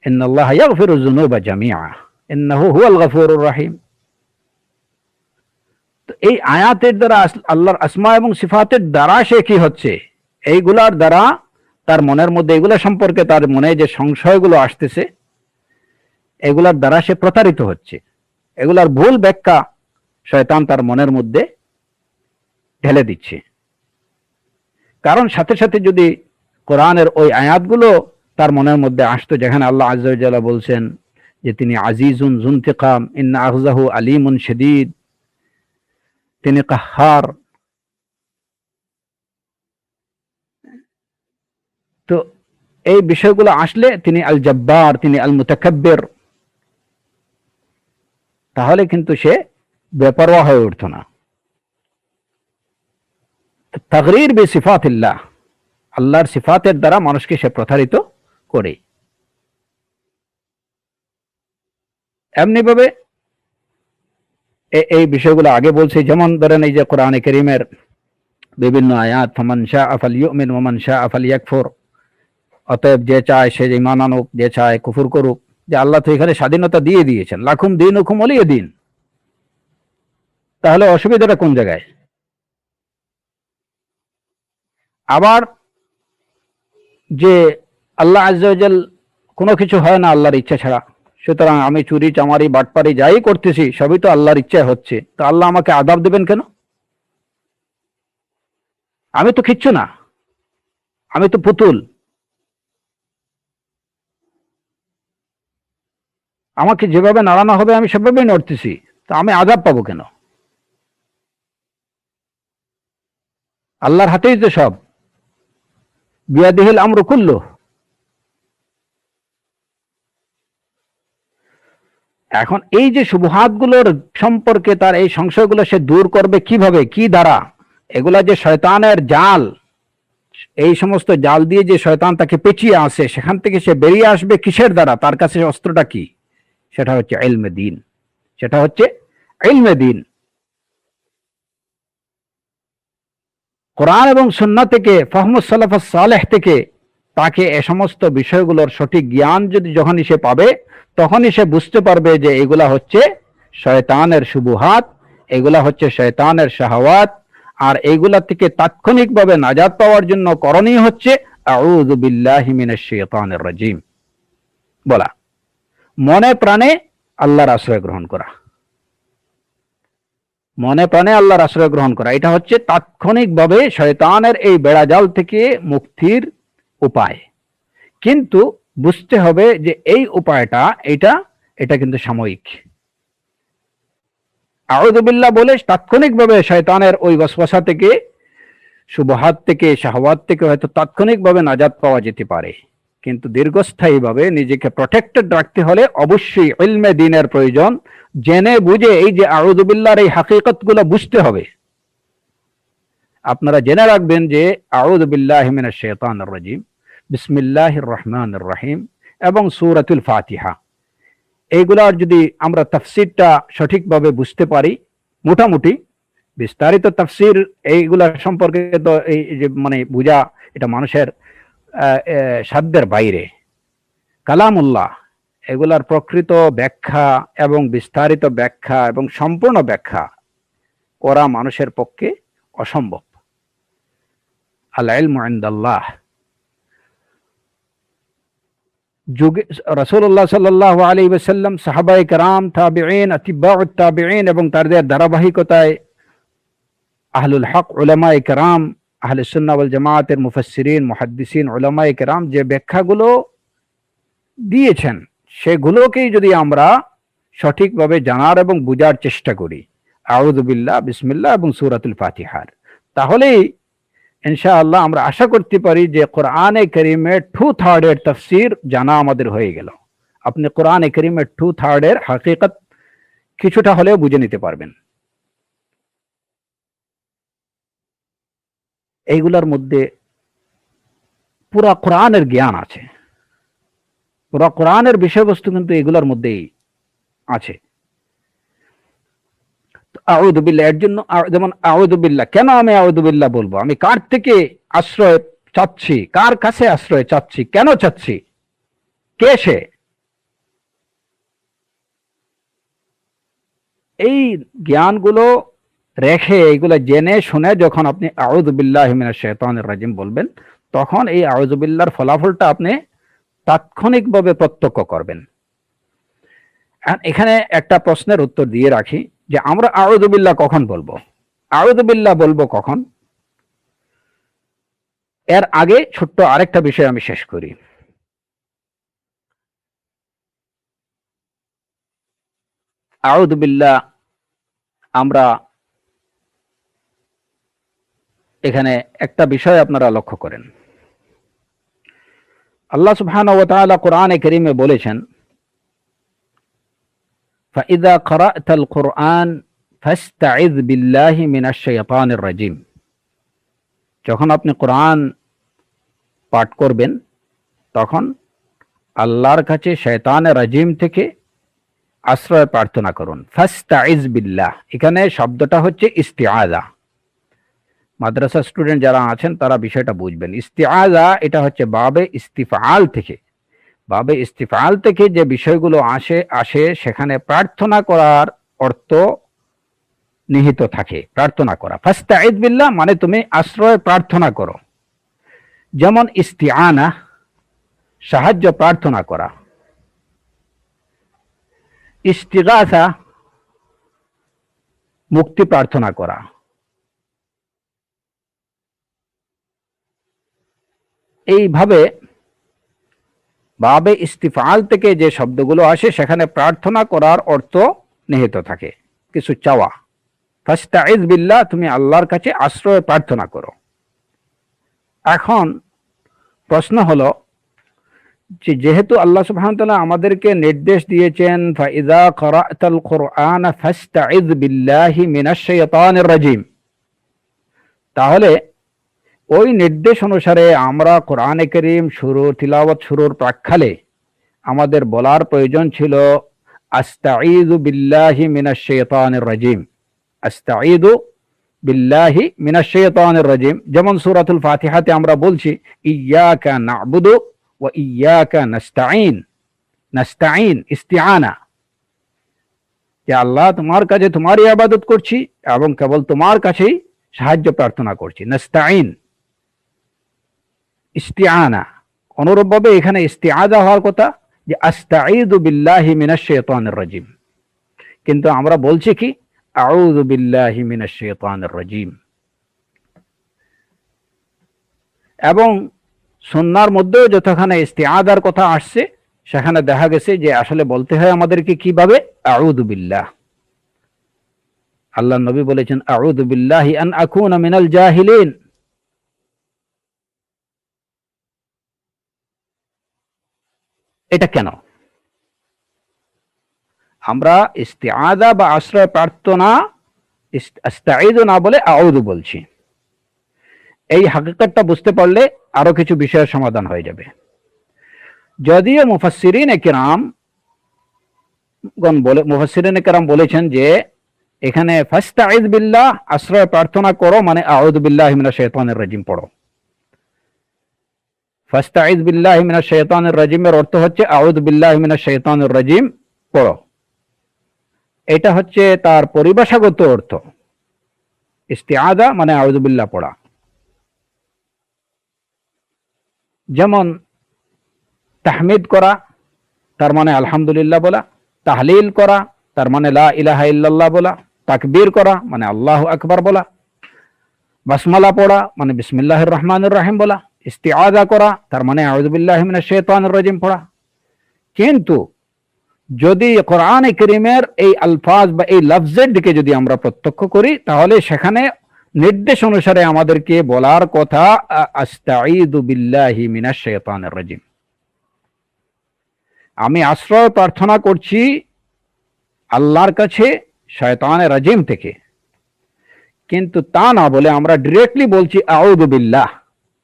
ইন্নাল্লাহা ইয়াগফিরুয যুনুবা জামিআ ইন্নাহু হুয়াল গফুরুর রহিম। তো এই আয়াতের দ্বারা আল্লাহর আসমা এবং সিফাতের দ্বারা সে কি হচ্ছে, এইগুলার দ্বারা তার মনের মধ্যে এগুলা সম্পর্কে তার মনে যে সংশয়গুলো আসতেছে, এগুলার দ্বারা সে প্রতারিত হচ্ছে। এগুলার ভুল ব্যাখ্যা শয়তান তার মনের মধ্যে ঢেলে দিচ্ছে। কারণ সাথে সাথে যদি কোরআনের ওই আয়াতগুলো তার মনের মধ্যে আসতো, যেখানে আল্লাহ আযজা ওয়া জাল্লা বলছেন যে তিনি আজিজুন যুনতিকাম, ইন্না আখযাহু আলীমুন শাদীদ, তিনি কাহ্হার। তো এই বিষয়গুলো আসলে তিনি আল জব্বার, তিনি আল মুতাকাব্বির, তাহলে কিন্তু সে বেপরোয়া হয়ে উঠত না। তাগরীর বিসিফাতিল্লাহ, আল্লাহর সিফাতের দ্বারা মানুষকে সে প্রতারিত করে। এমনি ভাবে এই বিষয়গুলো আগে বলছি, যেমন ধরেন এই যে কোরআনে কারীমের বিভিন্ন আয়াত, ফামান শাআ ফালইউমিন ওয়া মান শাআ ফালইয়াকফুর, অতএব যে চায় সে ঈমান আনুক, যে চায় কুফর করুক। যে আল্লাহ তো এখানে স্বাধীনতা দিয়ে দিয়েছেন, লাকুম দীনুকুম ওয়ালিয়া দীন, তাহলে অসুবিধাটা কোন জায়গায়? আবার যে আল্লাহ আজ্জা ওয়া জাল কোনো কিছু হয় না আল্লাহর ইচ্ছা ছাড়া, সুতরাং আমি চুরি চামারি বাটপারি যাই করতেছি সবই তো আল্লাহর ইচ্ছায় হচ্ছে, তো আল্লাহ আমাকে আযাব দেবেন কেন? আমি তো কিচ্ছু না, আমি তো পুতুল, আমাকে যেভাবে নাড়ানো হবে আমি সেভাবেই নড়তেছি, তো আমি আযাব পাবো কেন? আল্লাহর হাতেই তো সব, বিয়াদিহিল আমরু কুল্লু। এখন এই যে শুবহাতগুলোর সম্পর্কে তার এই সংশয়গুলো সে দূর করবে কিভাবে, কি দ্বারা? এগুলা যে শয়তানের জাল, এই সমস্ত জাল দিয়ে যে শয়তান তাকে পেঁচিয়ে আসে, সেখান থেকে সে বেরিয়ে আসবে কিসের দ্বারা? তার কাছে অস্ত্রটা কি? সেটা হচ্ছে ইলমে দ্বীন, সেটা হচ্ছে ইলমে দ্বীন। কোরআন এবং সুন্নাহ থেকে, ফাহমুস সালাফাস সালেহ থেকে তাকে এ সমস্ত বিষয়গুলোর সঠিক জ্ঞান যদি যখনই সে পাবে, তখনই সে বুঝতে পারবে যে এগুলা হচ্ছে শয়তানের শুবহাত, এগুলা হচ্ছে শয়তানের শাহওয়াত, আর এইগুলা থেকে তাৎক্ষণিকভাবে নাজাত পাওয়ার জন্য করণীয় হচ্ছে আউযু বিল্লাহি মিনাশ শাইতানির রাজিম বলা, মনে প্রাণে আল্লাহর আশ্রয় গ্রহণ করা, মনে প্রাণে আল্লাহর আশ্রয় গ্রহণ করা। এটা হচ্ছে তাৎক্ষণিকভাবে শয়তানের এই বেড়াজাল থেকে মুক্তির উপায়। কিন্তু বুঝতে হবে যে এই উপায়টা এটা কিন্তু সাময়িক। আউযু বিল্লাহ বলে তাৎক্ষণিকভাবে শয়তানের ওই ওয়াসওয়াসা থেকে, শুবহাত থেকে, শাহওয়াত থেকে হয়তো তাৎক্ষণিকভাবে নাজাত পাওয়া যেতে পারে, কিন্তু দীর্ঘস্থায়ীভাবে নিজেকে প্রটেক্টেড রাখতে হলে অবশ্যই ইলমে দ্বীনের প্রয়োজন। জেনে বুঝে এই যে আউযু বিল্লাহর এই হাকিকতগুলো বুঝতে হবে। আপনারা জেনে রাখবেন যে আউযু বিল্লাহি মিনাশ শাইতানির রাজিম, বিসমিল্লাহির রহমানির রহিম এবং সূরাতুল ফাতিহা, এইগুলার যদি আমরা তাফসীরটা সঠিকভাবে বুঝতে পারি, মোটামুটি বিস্তারিত তাফসীর এইগুলা সম্পর্কে তো এই যে মানে বুঝা এটা মানুষের সাধ্যের বাইরে। কালামুল্লাহ, এগুলার প্রকৃত ব্যাখ্যা এবং বিস্তারিত ব্যাখ্যা এবং সম্পূর্ণ ব্যাখ্যা করা মানুষের পক্ষে অসম্ভব। আল ইলমু ইনদাল্লাহ। যুগে রাসূলুল্লাহ সাল্লাল্লাহু আলাইহি ওয়াসাল্লাম, সাহাবায়ে কেরাম, তাবিঈন, আতিবাউত তাবিঈন এবং তাদের ধারাবাহিকতায় আহলুল হক উলামায়ে কেরাম, আহলে সুন্নাহ ওয়াল জামাতের মুফাসসিরিন, মুহাদ্দিসিন, উলামায়ে কেরাম যে ব্যাখ্যাগুলো দিয়েছেন, সেগুলোকেই যদি আমরা সঠিকভাবে জানার এবং বুঝার চেষ্টা করি, আউযু বিল্লাহ, বিসমিল্লাহ এবং সূরাতুল ফাতিহার, তাহলেই ইনশাআল্লাহ আমরা আশা করতে পারি যে কোরআনে কারীমের 2/3 এর তাফসীর জানা আমাদের হয়ে গেল। আপনি কোরআনে কারীমের 2/3 এর হাকিকত কিছুটা হলেও বুঝে নিতে পারবেন। এইগুলোর মধ্যে পুরা কোরআনের জ্ঞান আছে, পুরা কোরআনের বিষয়বস্তু কিন্তু এগুলোর মধ্যেই আছে। আউযু বিল্লাহ এর জন্য, যেমন আউযু বিল্লাহ, কেন আমি আউযু বিল্লাহ বলবো? আমি কার থেকে আশ্রয় চাচ্ছি, কার কাছে আশ্রয় চাচ্ছি, কেন চাচ্ছি, কে সে? এই জ্ঞানগুলো রেখে, এইগুলো জেনে শুনে যখন আপনি আউযু বিল্লাহি মিনাশ শাইতানির রাজিম বলবেন, তখন এই আউযু বিল্লাহর ফলাফলটা আপনি তাৎক্ষণিকভাবে প্রত্যক্ষ করবেন। এখানে একটা প্রশ্নের উত্তর দিয়ে রাখি যে আমরা আউযু বিল্লাহ কখন বলবো, আউযু বিল্লাহ বলবো কখন? এর আগে ছোট্ট আরেকটা বিষয় আমি শেষ করি। আউযু বিল্লাহ আমরা এখানে একটা বিষয় আপনারা লক্ষ্য করেন, আল্লাহ সুবহানাহু ওয়া তাআলা কোরআনে কারীমে বলেছেন, ফাইযা ক্বারা'তাল কুরআন ফাসতা'iয বিল্লাহি মিনাশ শাইতানির রাজিম। যখন আপনি কোরআন পাঠ করবেন তখন আল্লাহর কাছে শয়তানের রাজিম থেকে আশ্রয় প্রার্থনা করুন। ফাস্তাইজ বিল্লাহ, এখানে শব্দটা হচ্ছে ইস্তিআযা। মাদ্রাসা স্টুডেন্ট যারা আছেন তারা বিষয়টা বুঝবেন। ইস্তিআযা এটা হচ্ছে বাবে ইস্তিফআল থেকে, বাবে ইস্তিফআল থেকে যে বিষয়গুলো আসে সেখানে প্রার্থনা করার অর্থ নিহিত থাকে, প্রার্থনা করা। ফাস্তাইজ বিল্লাহ মানে তুমি আশ্রয় প্রার্থনা করো। যেমন ইস্তিআনা সাহায্য প্রার্থনা করা, ইস্তিগাসা মুক্তি প্রার্থনা করা। এইভাবে বাবে ইস্তিফআল থেকে যে শব্দগুলো আসে সেখানে প্রার্থনা করার অর্থ নিহিত থাকে, কিছু চাওয়া। ফাস্তাইজ বিল্লাহ, তুমি আল্লাহর কাছে আশ্রয় প্রার্থনা করো। এখন প্রশ্ন হলো যে যেহেতু আল্লাহ সুবহানাহু ওয়া তাআলা আমাদেরকে নির্দেশ দিয়েছেন ফাইযা ক্রাআতাল কুরআন ফাস্তাইজ বিল্লাহি মিনাশ শাইতানির রাজিম, তাহলে ওই নির্দেশ অনুসারে আমরা কোরআনে কারীম তিলাওয়াত শুরুর প্রাক্কালে আমাদের বলার প্রয়োজন ছিল আস্তাঈযু বিল্লাহি মিনাশ শাইতানির রাজিম, আস্তাঈযু বিল্লাহি মিনাশ শাইতানির রাজিম। যেমন সূরাতুল ফাতিহাতে আমরা বলছি ইয়্যাকা না'বুদু ওয়া ইয়্যাকা নাস্তাঈন, নাস্তাঈন ইস্তিআনা, যে আল্লাহ তোমার কাছে তোমারই ইবাদত করছি এবং কেবল তোমার কাছেই সাহায্য প্রার্থনা করছি, নাস্তাঈন ইস্তিআনা। অনুরূপভাবে এখানে ইস্তিআযা হওয়ার কথা যে আস্তাঈযু বিল্লাহি মিনাশ শাইতানির রাজিম, কিন্তু আমরা বলছি কি আউযু বিল্লাহি মিনাশ শাইতানির রাজিম। এবং সুন্নাহর মধ্যেও যতখানে ইস্তিআযার কথা আসছে সেখানে দেখা গেছে যে আসলে বলতে হয় আমাদেরকে কিভাবে, আউযু বিল্লাহ। আল্লাহ নবী বলেছেন আউযু বিল্লাহি আন আকুনা মিনাল জাহিলিন। এটা কেন? আমরা ইস্তিআযা বা আশ্রয় প্রার্থনা আস্তাঈযু না বলে আউযু বলছি। এই হাকিকতটা বুঝতে পারলে আরো কিছু বিষয়ের সমাধান হয়ে যাবে। যদিও মুফাসসিরিনে কেরাম বলেছেন যে এখানে ফাস্তাইজ বিল্লাহ আশ্রয় প্রার্থনা করো মানে আউযু বিল্লাহি মিনাশ শাইতানির রাজিম পড়ো। ফাস্তাইজ বিল্লাহি মিনাশ শাইতানির রাজিমের অর্থ হচ্ছে আউযু বিল্লাহি মিনাশ শাইতানির রাজিম পড়ো, এটা হচ্ছে তার পরিভাষাগত অর্থ। ইস্তিআযা মানে আউযু বিল্লাহ পড়া। যেমন তাহমিদ করা তার মানে আলহামদুলিল্লাহ বলা, তাহলিল করা তার মানে লা ইলাহা ইল্লাল্লাহ বলা, তাকবীর করা মানে আল্লাহু আকবার বলা, বাসমালা পড়া মানে বিসমিল্লাহির রহমানির রহিম বলা, ইস্তিআযা করা তার মানে আউযু বিল্লাহি মিনাশ শাইতানির রাজিম পড়া। কিন্তু যদি কোরআনে কারীমের এই আলফাজ বা এই লফজের দিকে যদি আমরা প্রত্যক্ষ করি তাহলে সেখানে নির্দেশ অনুসারে আমাদেরকে বলার কথা আস্তাঈযু বিল্লাহি মিনাশ শাইতানির রাজিম, আমি আশ্রয় প্রার্থনা করছি আল্লাহর কাছে শয়তানের রাজিম থেকে। কিন্তু তা না বলে আমরা ডিরেক্টলি বলছি আউযু বিল্লাহ,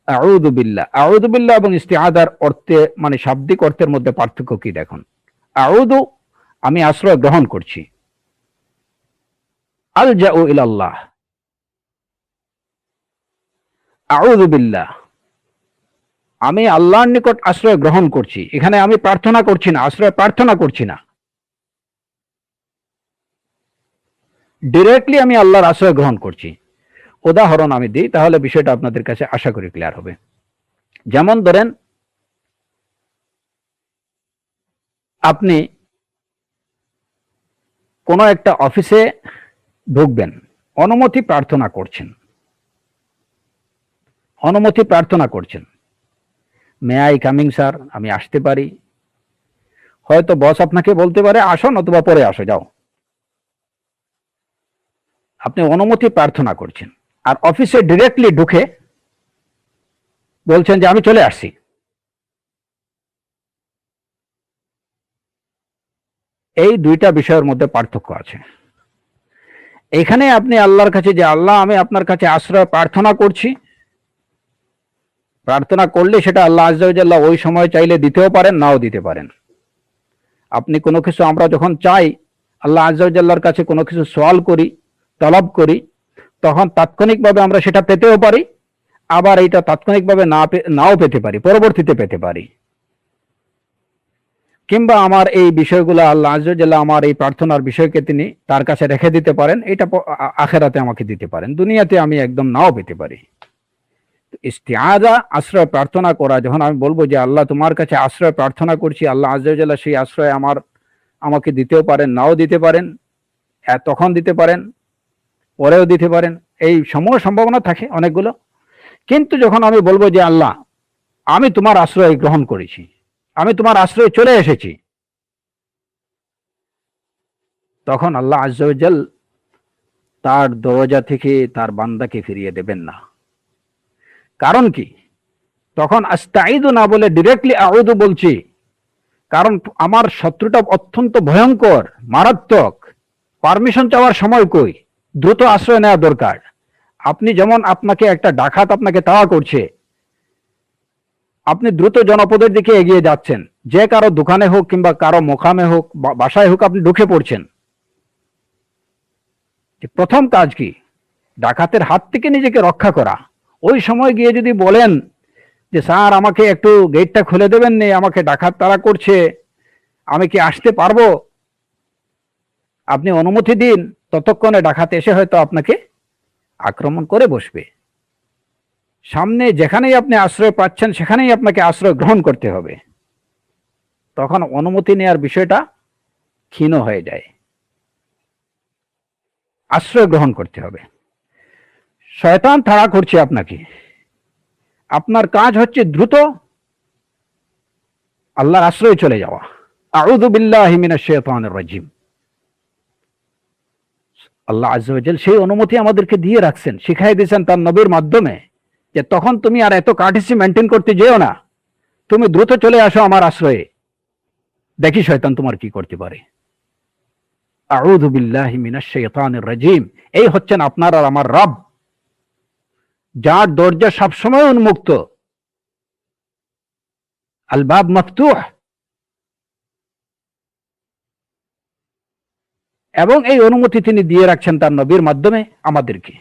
আউযু বিল্লাহ। আউযু বিল্লাহ এবং ইস্তিআযার অর্থে মানে শাব্দিক অর্থের মধ্যে পার্থক্য কি দেখুন। আউযু আমি আশ্রয় গ্রহণ করছি, আলজাউ ইলাল্লাহ। আউযু বিল্লাহ আমি আল্লাহর নিকট আশ্রয় গ্রহণ করছি, এখানে আমি প্রার্থনা করছি না, আশ্রয় প্রার্থনা করছি না, ডিরেক্টলি আমি আল্লাহর আশ্রয় গ্রহণ করছি। উদাহরণ আমি দিই তাহলে বিষয়টা আপনাদের কাছে আশা করি ক্লিয়ার হবে। যেমন ধরেন আপনি কোনো একটা অফিসে ঢুকবেন, অনুমতি প্রার্থনা করছেন, অনুমতি প্রার্থনা করছেন, মে আই কামিং স্যার, আমি আসতে পারি? হয়তো বস আপনাকে বলতে পারে আসো নতুবা পরে আসো, যাও। আপনি অনুমতি প্রার্থনা করছেন আর অফিসে ডিরেক্টলি ঢুকে বলছেন যে আমি চলে আসছি। এই দুইটা বিষয়ের মধ্যে পার্থক্য আছে। এখানে আপনি আল্লাহর কাছে যে আল্লাহ আমি আপনার কাছে আশ্রয় প্রার্থনা করছি, প্রার্থনা করলে সেটা আল্লাহ আজ্জা ওয়া জাল্লা ওই সময় চাইলে দিতেও পারেন, নাও দিতে পারেন। আপনি কোনো কিছু, আমরা যখন চাই আল্লাহ আজ্জা ওয়া জাল্লার কাছে কোনো কিছু সওয়াল করি, তলব করি, তখন তাৎক্ষণিকভাবে আমরা সেটা পেতেও পারি, আবার এটা তাৎক্ষণিকভাবে নাও পেতে পারি, পরবর্তীতে পেতে পারি। কিংবা আমার এই বিষয়গুলো আল্লাহ আজ্জা ওয়া জাল্লা আমার এই প্রার্থনার বিষয়কে তিনি তার কাছে রেখে দিতে পারেন, এটা আখেরাতে আমাকে দিতে পারেন, দুনিয়াতে আমি একদম নাও পেতে পারি। ইস্তিআযা, আশ্রয় প্রার্থনা করা, যখন আমি বলবো যে আল্লাহ তোমার কাছে আশ্রয় প্রার্থনা করছি, আল্লাহ আজ্জা ওয়া জাল্লা সেই আশ্রয় আমাকে দিতেও পারেন, নাও দিতে পারেন, তখন দিতে পারেন, পরেও দিতে পারেন, এই সম্ভাবনা থাকে অনেকগুলো। কিন্তু যখন আমি বলবো যে আল্লাহ আমি তোমার আশ্রয় গ্রহণ করেছি, আমি তোমার আশ্রয়ে চলে এসেছি, তখন আল্লাহ আজ্জা ওয়া জাল তার দরজা থেকে তার বান্দাকে ফিরিয়ে দেবেন না। কারণ কি? তখন আস্তাঈদু না বলে ডিরেক্টলি আউযু বলছি, কারণ আমার শত্রুটা অত্যন্ত ভয়ঙ্কর, মারাত্মক। পারমিশন চাওয়ার সময় কই, দ্রুত আশ্রয় নেওয়া দরকার। আপনি যেমন, আপনাকে একটা ডাকাত আপনাকে তাড়া করছে, আপনি দ্রুত জনপদের দিকে এগিয়ে যাচ্ছেন, যে কারো দোকানে হোক কিংবা কারো মোকামে হোক, বাসায় হোক, আপনি ঢুকে পড়ছেন। প্রথম কাজ কি? ডাকাতের হাত থেকে নিজেকে রক্ষা করা। ওই সময় গিয়ে যদি বলেন যে স্যার আমাকে একটু গেটটা খুলে দেবেন নি, আমাকে ডাকাত তাড়া করছে, আমি কি আসতে পারবো, আপনি অনুমতি দিন, ততক্ষণে ডাকাত এসে হয়তো আপনাকে আক্রমণ করে বসবে। সামনে যেখানেই আপনি আশ্রয় পাচ্ছেন সেখানেই আপনাকে আশ্রয় গ্রহণ করতে হবে। তখন অনুমতি নেওয়ার বিষয়টা ক্ষীণ হয়ে যায়, আশ্রয় গ্রহণ করতে হবে। শয়তান তাড়া করছে আপনাকে, আপনার কাজ হচ্ছে দ্রুত আল্লাহর আশ্রয়ে চলে যাওয়া। আউযু বিল্লাহি মিনাশ শাইতানির রাজিম। আল্লাহ আজ্জা ওয়া জাল সেই অনুমতি আমাদেরকে দিয়ে রাখছেন, শিখাই দিয়েছেন তার নবীর মাধ্যমে, যে তখন তুমি আর এত কার্টেসি মেনটেন করতে যেও না, তুমি দ্রুত চলে আসো আমার আশ্রয়ে, দেখি শয়তান তোমার কি করতে পারে। আউযু বিল্লাহি মিনাশ শাইতানির রাজিম। এই হচ্ছেন আপনার আর আমার রব, যার দরজা সবসময় উন্মুক্ত, আল বাব মফতুহ। এবং এই অনুমতি তিনি দিয়ে রাখছেন তার নবীর মাধ্যমে আমাদেরকে,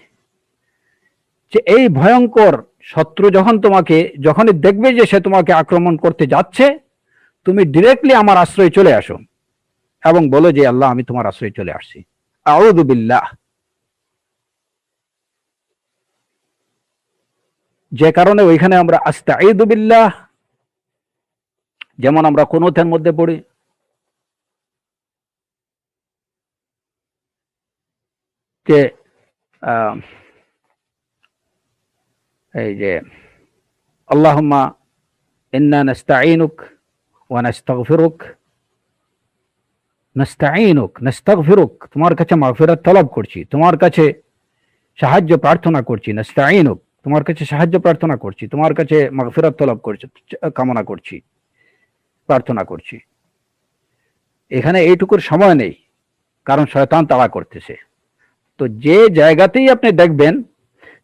যে এই ভয়ঙ্কর শত্রু যখনই দেখবে যে সে তোমাকে আক্রমণ করতে যাচ্ছে, তুমি ডিরেক্টলি আমার আশ্রয়ে চলে আসো এবং বলো যে আল্লাহ আমি তোমার আশ্রয়ে চলে আসছি। আউযু বিল্লাহ। যে কারণে ওইখানে আমরা আস্তাঈযু বিল্লাহ, যেমন আমরা কুনুতের মধ্যে পড়ি, যে এই যে আল্লাহুম্মা ইন্না নাস্তাঈনুক ওয়া নাস্তাগফিরুক, নাস্তাগফিরুক, তোমার কাছে মাগফিরাত তলব করছি, তোমার কাছে সাহায্য প্রার্থনা করছি। নাস্তাঈনুক, তোমার কাছে সাহায্য প্রার্থনা করছি, তোমার কাছে মাগফিরাত তলব করছি, কামনা করছি, প্রার্থনা করছি। এখানে এইটুকুর সময় নেই, কারণ শয়তান তাড়া করতেছে। তো যে জায়গাতেই আপনি দেখবেন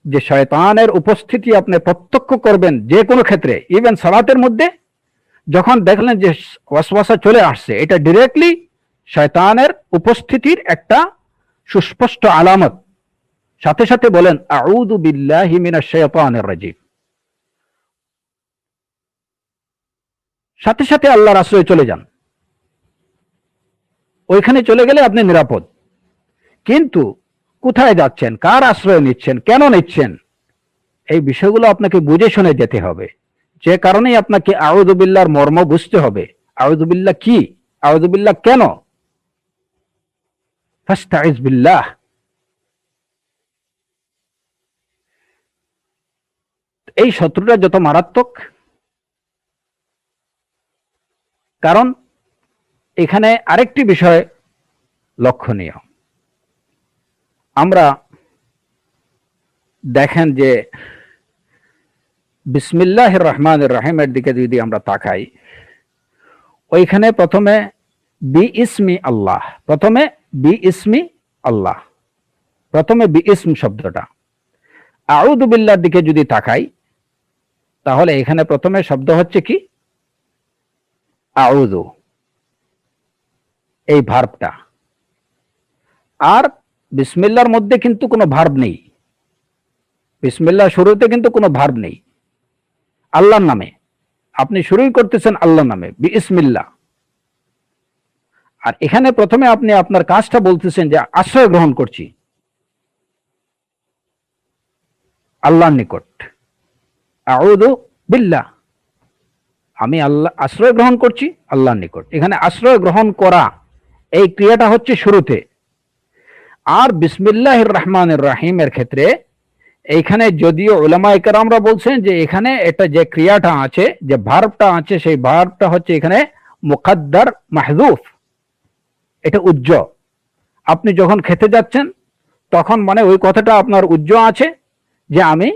যে শয়তানের উপস্থিতি আপনি প্রত্যক্ষ করবেন, যে কোনো ক্ষেত্রে, ইভেন সালাতের মধ্যে যখন দেখলেন যে ওয়াসওয়াসা চলে আসছে, এটা ডিরেক্টলি শয়তানের উপস্থিতির একটা সুস্পষ্ট আলামত। সাথে সাথে বলেন আউযু বিল্লাহি মিনাশ শাইতানির রাজিম, সাথে সাথে আল্লাহর আশ্রয়ে চলে যান। ওইখানে চলে গেলে আপনি নিরাপদ। কিন্তু কোথায় যাচ্ছেন, কার আশ্রয় নিচ্ছেন, কেন নিচ্ছেন, এই বিষয়গুলো আপনাকে বুঝে শুনে যেতে হবে। যে কারণেই আপনাকে আউযু বিল্লাহর মর্ম বুঝতে হবে। আউযু বিল্লাহ কি, আউযু বিল্লাহ কেন, ফাস্তাইজ বিল্লাহ। এই শত্রুটা যত মারাত্মক, কারণ এখানে আরেকটি বিষয় লক্ষণীয়। আমরা দেখেন যে বিসমিল্লাহির রহমানির রহিমের দিকে যদি আমরা তাকাই, ওইখানে প্রথমে বি ইসমি আল্লাহ, প্রথমে বি ইসমি আল্লাহ, প্রথমে বি ইসম শব্দটা। আউযু বিল্লাহর দিকে যদি তাকাই, তাহলে এখানে প্রথমে শব্দ হচ্ছে কি আউযু, এই ভার্বটা। আর বিসমিল্লাহর মধ্যে কিন্তু কোনো ভার্ব নেই, বিসমিল্লাহ শুরুতে কিন্তু কোনো ভার্ব নেই। আল্লাহর নামে আপনি শুরুই করতেছেন, আল্লাহর নামে বিসমিল্লাহ। আর এখানে প্রথমে আপনি আপনার কাজটা বলতেছেন যে আশ্রয় গ্রহণ করছি আল্লাহর নিকট, আউযু বিল্লাহ, আমি আল্লাহ আশ্রয় গ্রহণ করছি আল্লাহর নিকট। এখানে আশ্রয় গ্রহণ করা এই ক্রিয়াটা হচ্ছে শুরুতে। আর বিসমিল্লাহির রহমানির রহিমের ক্ষেত্রে এইখানে যদিও উলামায়ে কেরামরা বলছেন যে এখানে এটা যে ক্রিয়াটা আছে, যে ভার্বটা আছে, সেই ভার্বটা হচ্ছে এখানে মুকাদ্দার মাহযুফ, এটা উজ্জ। আপনি যখন খেতে যাচ্ছেন তখন মানে ওই কথাটা আপনার উজ্জ আছে যে আমি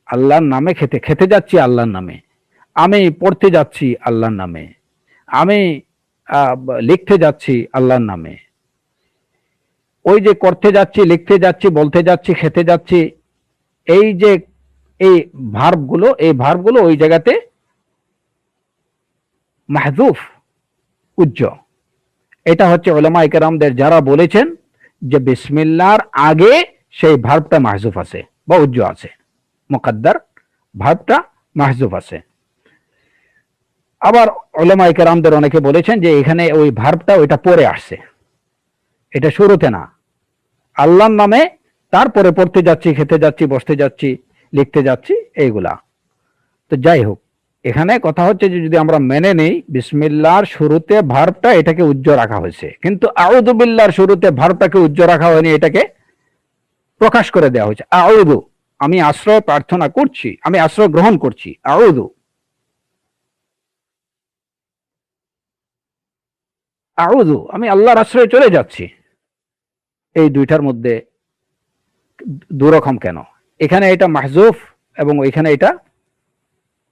আল্লাহর নামে খেতে যাচ্ছি আল্লাহর নামে, আমি পড়তে যাচ্ছি আল্লাহর নামে, আমি লিখতে যাচ্ছি আল্লাহর নামে। ওই যে করতে যাচ্ছি, লিখতে যাচ্ছি, বলতে যাচ্ছি, খেতে যাচ্ছি, এই যে এই ভার্বগুলো ওই জায়গাতে মাহযুফ, উজ্জ। এটা হচ্ছে উলামায়ে কেরামদের যারা বলেছেন যে বিসমিল্লাহর আগে সেই ভার্বটা মাহযুফ আছে বা উজ্জ আছে, মুকাদ্দার ভার্বটা মাহযুফ আছে। আবার উলামায়ে কেরামদের অনেকে বলেছেন যে এখানে ওই ভার্বটা ওইটা পরে আসছে, এটা শুরুতে না, আল্লাহর নামে, তারপরে পড়তে যাচ্ছি, খেতে যাচ্ছি, বসতে যাচ্ছি, লিখতে যাচ্ছি, এইগুলা। তো যাই হোক, এখানে কথা হচ্ছে যে যদি আমরা মেনে নেই বিসমিল্লাহর শুরুতে ভার্বটা এটাকে উজ্জ রাখা হয়েছে, কিন্তু আউযু বিল্লাহর শুরুতে ভার্বটাকে উজ্জ রাখা হয়নি, এটাকে প্রকাশ করে দেওয়া হয়েছে। আউযু, আমি আশ্রয় প্রার্থনা করছি, আমি আশ্রয় গ্রহণ করছি, আউযু। আউযু, আমি আল্লাহর আশ্রয়ে চলে যাচ্ছি। এই দুইটার মধ্যে দুরকম কেন? এখানে এটা মাহযুফ এবং ওইখানে এটা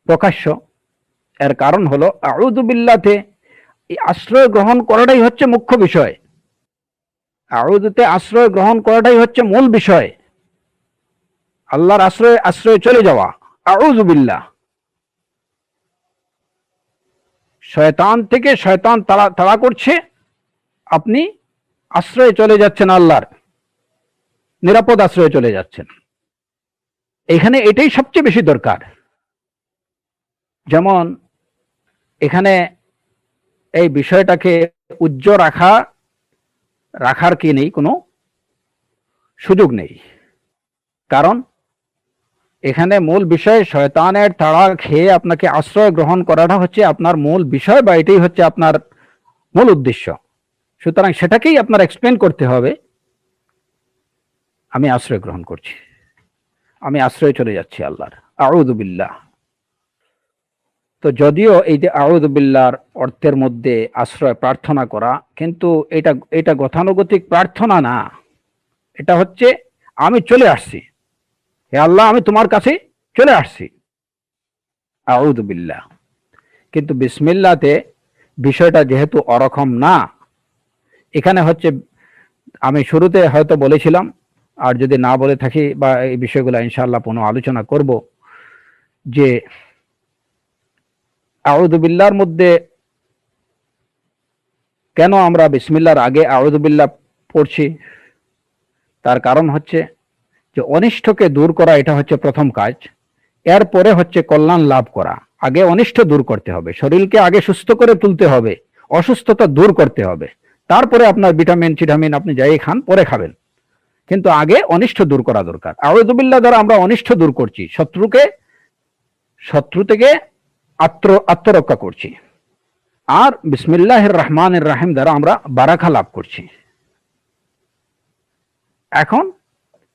প্রকাশ্য। এর কারণ হলো আউযু বিল্লাহতে এই আশ্রয় গ্রহণ করাটাই হচ্ছে মুখ্য বিষয়, আউযুতে আশ্রয় গ্রহণ করাটাই হচ্ছে মূল বিষয়, আল্লাহর আশ্রয়ে চলে যাওয়া। আউযু বিল্লাহ, শয়তান থেকে শয়তান তাড়া করছে, আপনি আশ্রয়ে চলে যাচ্ছেন, আল্লাহর নিরাপদ আশ্রয়ে চলে যাচ্ছেন। এখানে এটাই সবচেয়ে বেশি দরকার। যেমন এখানে এই বিষয়টাকে উজ্জ রাখার কি নেই, কোনো সুযোগ নেই। কারণ এখানে মূল বিষয় শয়তানের তাড়া খেয়ে আপনাকে আশ্রয় গ্রহণ করাটা হচ্ছে আপনার মূল বিষয়, বা এটাই হচ্ছে আপনার মূল উদ্দেশ্য। সুতরাং সেটাকেই আপনার এক্সপ্লেন করতে হবে, আমি আশ্রয় গ্রহণ করছি, আমি আশ্রয়ে চলে যাচ্ছি আল্লাহর, আউযু বিল্লাহ। তো যদিও এই যে আউযু বিল্লাহর অর্থের মধ্যে আশ্রয় প্রার্থনা করা, কিন্তু এটা গতানুগতিক প্রার্থনা না, এটা হচ্ছে আমি চলে আসছি, হে আল্লাহ আমি তোমার কাছে চলে আসছি, আউযু বিল্লাহ। কিন্তু বিসমিল্লাহতে বিষয়টা যেহেতু ওরকম না, এখানে হচ্ছে আমি শুরুতে হয়তো বলেছিলাম, আর যদি না বলে থাকি বা এই বিষয়গুলো ইনশাআল্লাহ পুনঃ আলোচনা করব, যে আউযু বিল্লাহর মধ্যে কেন আমরা বিসমিল্লাহর আগে আউযু বিল্লাহ পড়ছি। তার কারণ হচ্ছে যে অনিষ্টকে দূর করা এটা হচ্ছে প্রথম কাজ, এরপরে হচ্ছে কল্যাণ লাভ করা। আগে অনিষ্ট দূর করতে হবে, শরীরকে আগে সুস্থ করে তুলতে হবে, অসুস্থতা দূর করতে হবে, তারপরে আপনার ভিটামিন আপনি যাই খান পরে খাবেন, কিন্তু আগে অনিষ্ট দূর করা দরকার। আউযু বিল্লাহ দ্বারা আমরা অনিষ্ট দূর করছি, শত্রু থেকে আত্মরক্ষা করছি। আর বিসমিল্লাহির রহমানির রহিম দ্বারা আমরা বারাকা লাভ করছি। এখন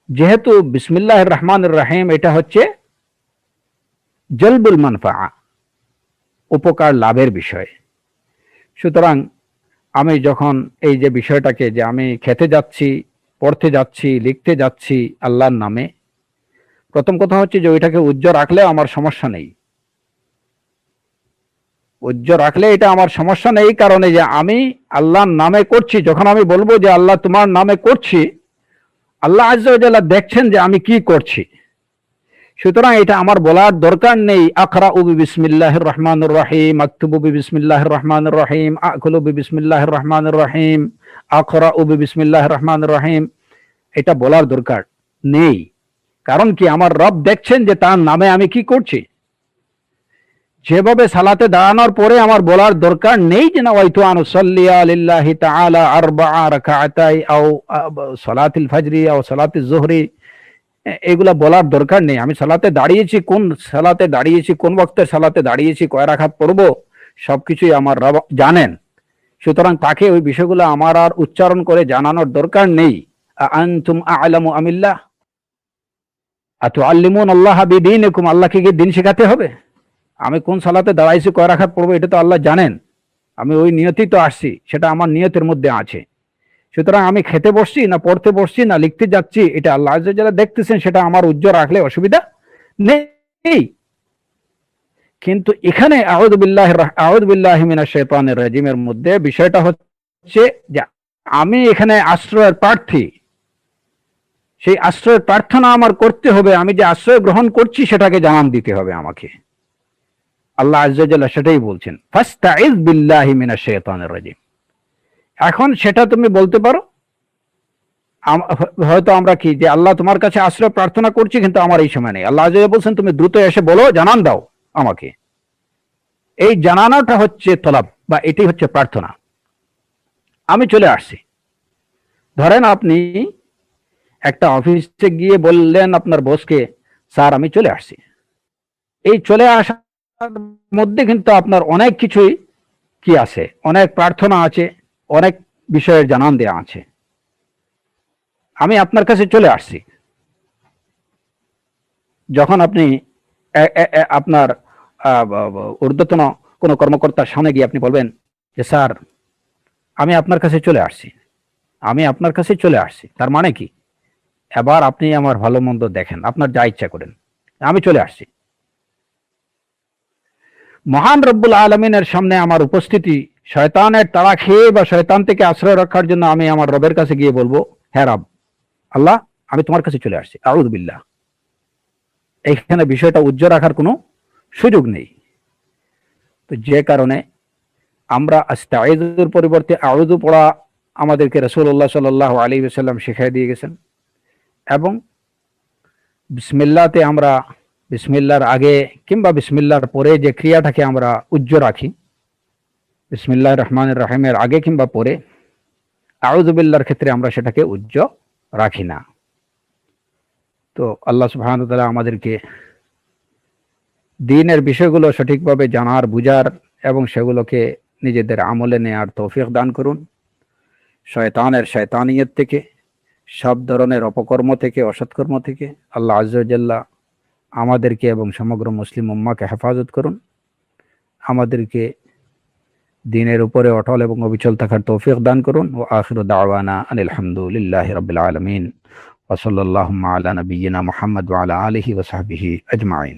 যেহেতু বিসমিল্লাহির রহমানির রহিম এটা হচ্ছে জলবুল মানফা, উপকার লাভের বিষয়, সুতরাং আমি যখন এই যে বিষয়টাকে, যে আমি খেতে যাচ্ছি, পড়তে যাচ্ছি, লিখতে যাচ্ছি আল্লাহর নামে, প্রথম কথা হচ্ছে যে ওইটাকে উজ্জ্ব রাখলে আমার সমস্যা নেই, উজ্জ্ব রাখলে এটা আমার সমস্যা নেই, কারণে যে আমি আল্লাহর নামে করছি। যখন আমি বলবো যে আল্লাহ তোমার নামে করছি, আল্লাহ আজ্জা ওয়া জাল্লা দেখছেন যে আমি কি করছি, সুতরাং এটা আমার বলার দরকার নেই আকরাউ বিসমিল্লাহির রহমানির রহিম, আকতুবু বিসমিল্লাহির রহমানির রহিম, আকুলু বিসমিল্লাহির রহমানির রহিম, আকরাউ বিসমিল্লাহির রহমানির রহিম, এটা বলার দরকার নেই। কারণ কি, আমার রব দেখছেন যে তার নামে আমি কি করছি। যেভাবে সালাতে দাঁড়ানোর পরে আমার বলার দরকার নেই যে নাওয়াইতু আন উসাল্লিয়া লিল্লাহি তাআলা আরবা'a রাকাতাই আও সালাতুল ফজরি আও সালাতুল যুহরি, এগুলা বলার দরকার নেই। আমি সালাতে দাঁড়িয়েছি, কোন সালাতে দাঁড়িয়েছি, কোন ওয়াক্তের সালাতে দাঁড়িয়েছি, কয় রাকাত পড়বো, সবকিছুই আমার রব জানেন। সুতরাং তাকে ওই বিষয়গুলো আমার আর উচ্চারণ করে জানানোর দরকার নেই। আনতুম আ'লামু আমিল্লাহ আতুআল্লিমুনাল্লাহা বিদীনিকুম, আল্লাহকে কি দিন শেখাতে হবে? আমি কোন সালাতে দাঁড়াইছি, কয় রাকাত পড়বো, এটা তো আল্লাহ জানেন। আমি ওই নিয়তেই তো আসছি, সেটা আমার নিয়তের মধ্যে আছে। সুতরাং আমি খেতে বসছি না পড়তে বসছি না লিখতে যাচ্ছি, এটা আল্লাহ আযজা ওয়াজাল্লাহ দেখতেছেন, সেটা আমার উজ্জ্বল রাখলে অসুবিধা নেই। কিন্তু এখানে আউযু বিল্লাহি মিনাশ শাইতানির রাজিমের মধ্যে বিষয়টা হচ্ছে যে আমি এখানে আশ্রয়ের প্রার্থী, সেই আশ্রয়ের প্রার্থনা আমার করতে হবে। আমি যে আশ্রয় গ্রহণ করছি সেটাকে জানান দিতে হবে আমাকে। আল্লাহ আযজা ওয়াজাল্লাহ সেটাই বলছেন, ফাস্তাইজ বিল্লাহি মিনাশ শাইতানির রাজিম। এখন সেটা তুমি বলতে পারো, হয়তো আমরা কি যে আল্লাহ তোমার কাছে আশ্রয় প্রার্থনা করছি, কিন্তু আমার এই সময় নেই। আল্লাহ আযজা ওয়াজাল্লাহ বলছেন তুমি দ্রুত এসে বলো, জানান দাও আমাকে। এই জানানোটা হচ্ছে তলব, বা এটাই হচ্ছে প্রার্থনা। আমি চলে আসছি। ধরেন আপনি একটা অফিসে গিয়ে বললেন আপনার বসকে, স্যার আমি চলে আসছি। এই চলে আসার মধ্যে কিন্তু আপনার অনেক কিছুই কি আছে, অনেক প্রার্থনা আছে, অনেক বিষয়ের জানান দেয়া আছে। আমি আপনার কাছে চলে আসছি। যখন আপনি আপনার ঊর্ধ্বতন কোনো কর্মকর্তার সামনে গিয়ে আপনি বলবেন যে স্যার আমি আপনার কাছে চলে আসছি, আমি আপনার কাছে চলে আসছি, তার মানে কি, এবার আপনি আমার ভালো মন্দ দেখেন, আপনার যা ইচ্ছা করেন, আমি চলে আসছি। মহান রব্বুল আলমিনের সামনে আমার উপস্থিতি, শয়তানের তাড়া খেয়ে বা শয়তান থেকে আশ্রয় রক্ষার জন্য আমি আমার রবের কাছে গিয়ে বলবো, হ্যাঁ রব, আল্লাহ আমি তোমার কাছে চলে আসছি, আউযু বিল্লাহ। এইখানে বিষয়টা উজ্জ্বল রাখার কোনো সুযোগ নেই। তো যে কারণে আমরা আস্তাইজুর পরিবর্তে আউযু পড়া আমাদেরকে রাসূলুল্লাহ সাল্লাল্লাহু আলাইহি ওয়াসাল্লাম শিখিয়ে দিয়ে গেছেন। এবং বিসমিল্লাহতে আমরা বিসমিল্লাহর আগে কিংবা বিসমিল্লাহর পরে যে ক্রিয়াটাকে আমরা উজ্জ্বল রাখি, বিসমিল্লাহির রহমানির রহিমের আগে কিংবা পরে, আউযু বিল্লাহর ক্ষেত্রে আমরা সেটাকে উজ্জ্বল রাখি না। তো আল্লাহ সুবহানাহু ওয়া তাআলা আমাদেরকে দ্বীনের বিষয়গুলো সঠিকভাবে জানার, বুঝার এবং সেগুলোকে নিজেদের আমলে নেয়ার তৌফিক দান করুন। শয়তানের শয়তানিয়ত থেকে, সব ধরনের অপকর্ম থেকে, অসৎকর্ম থেকে আল্লাহ আযজা ওয়াজাল্লাহ আমাদেরকে এবং সমগ্র মুসলিম উম্মাহকে হেফাজত করুন। আমাদেরকে দ্বীনের উপরে অটল এবং অবিচল থাকার তৌফিক দান করুন। ওয়া আখিরু দাওয়ানা আনিল হামদুলিল্লাহি রাব্বিল আলামিন ওয়া সাল্লাল্লাহু আলা নাবিয়্যিনা মুহাম্মদ ওয়া আলা আলিহি ওয়া সাহবিহি আজমাইন।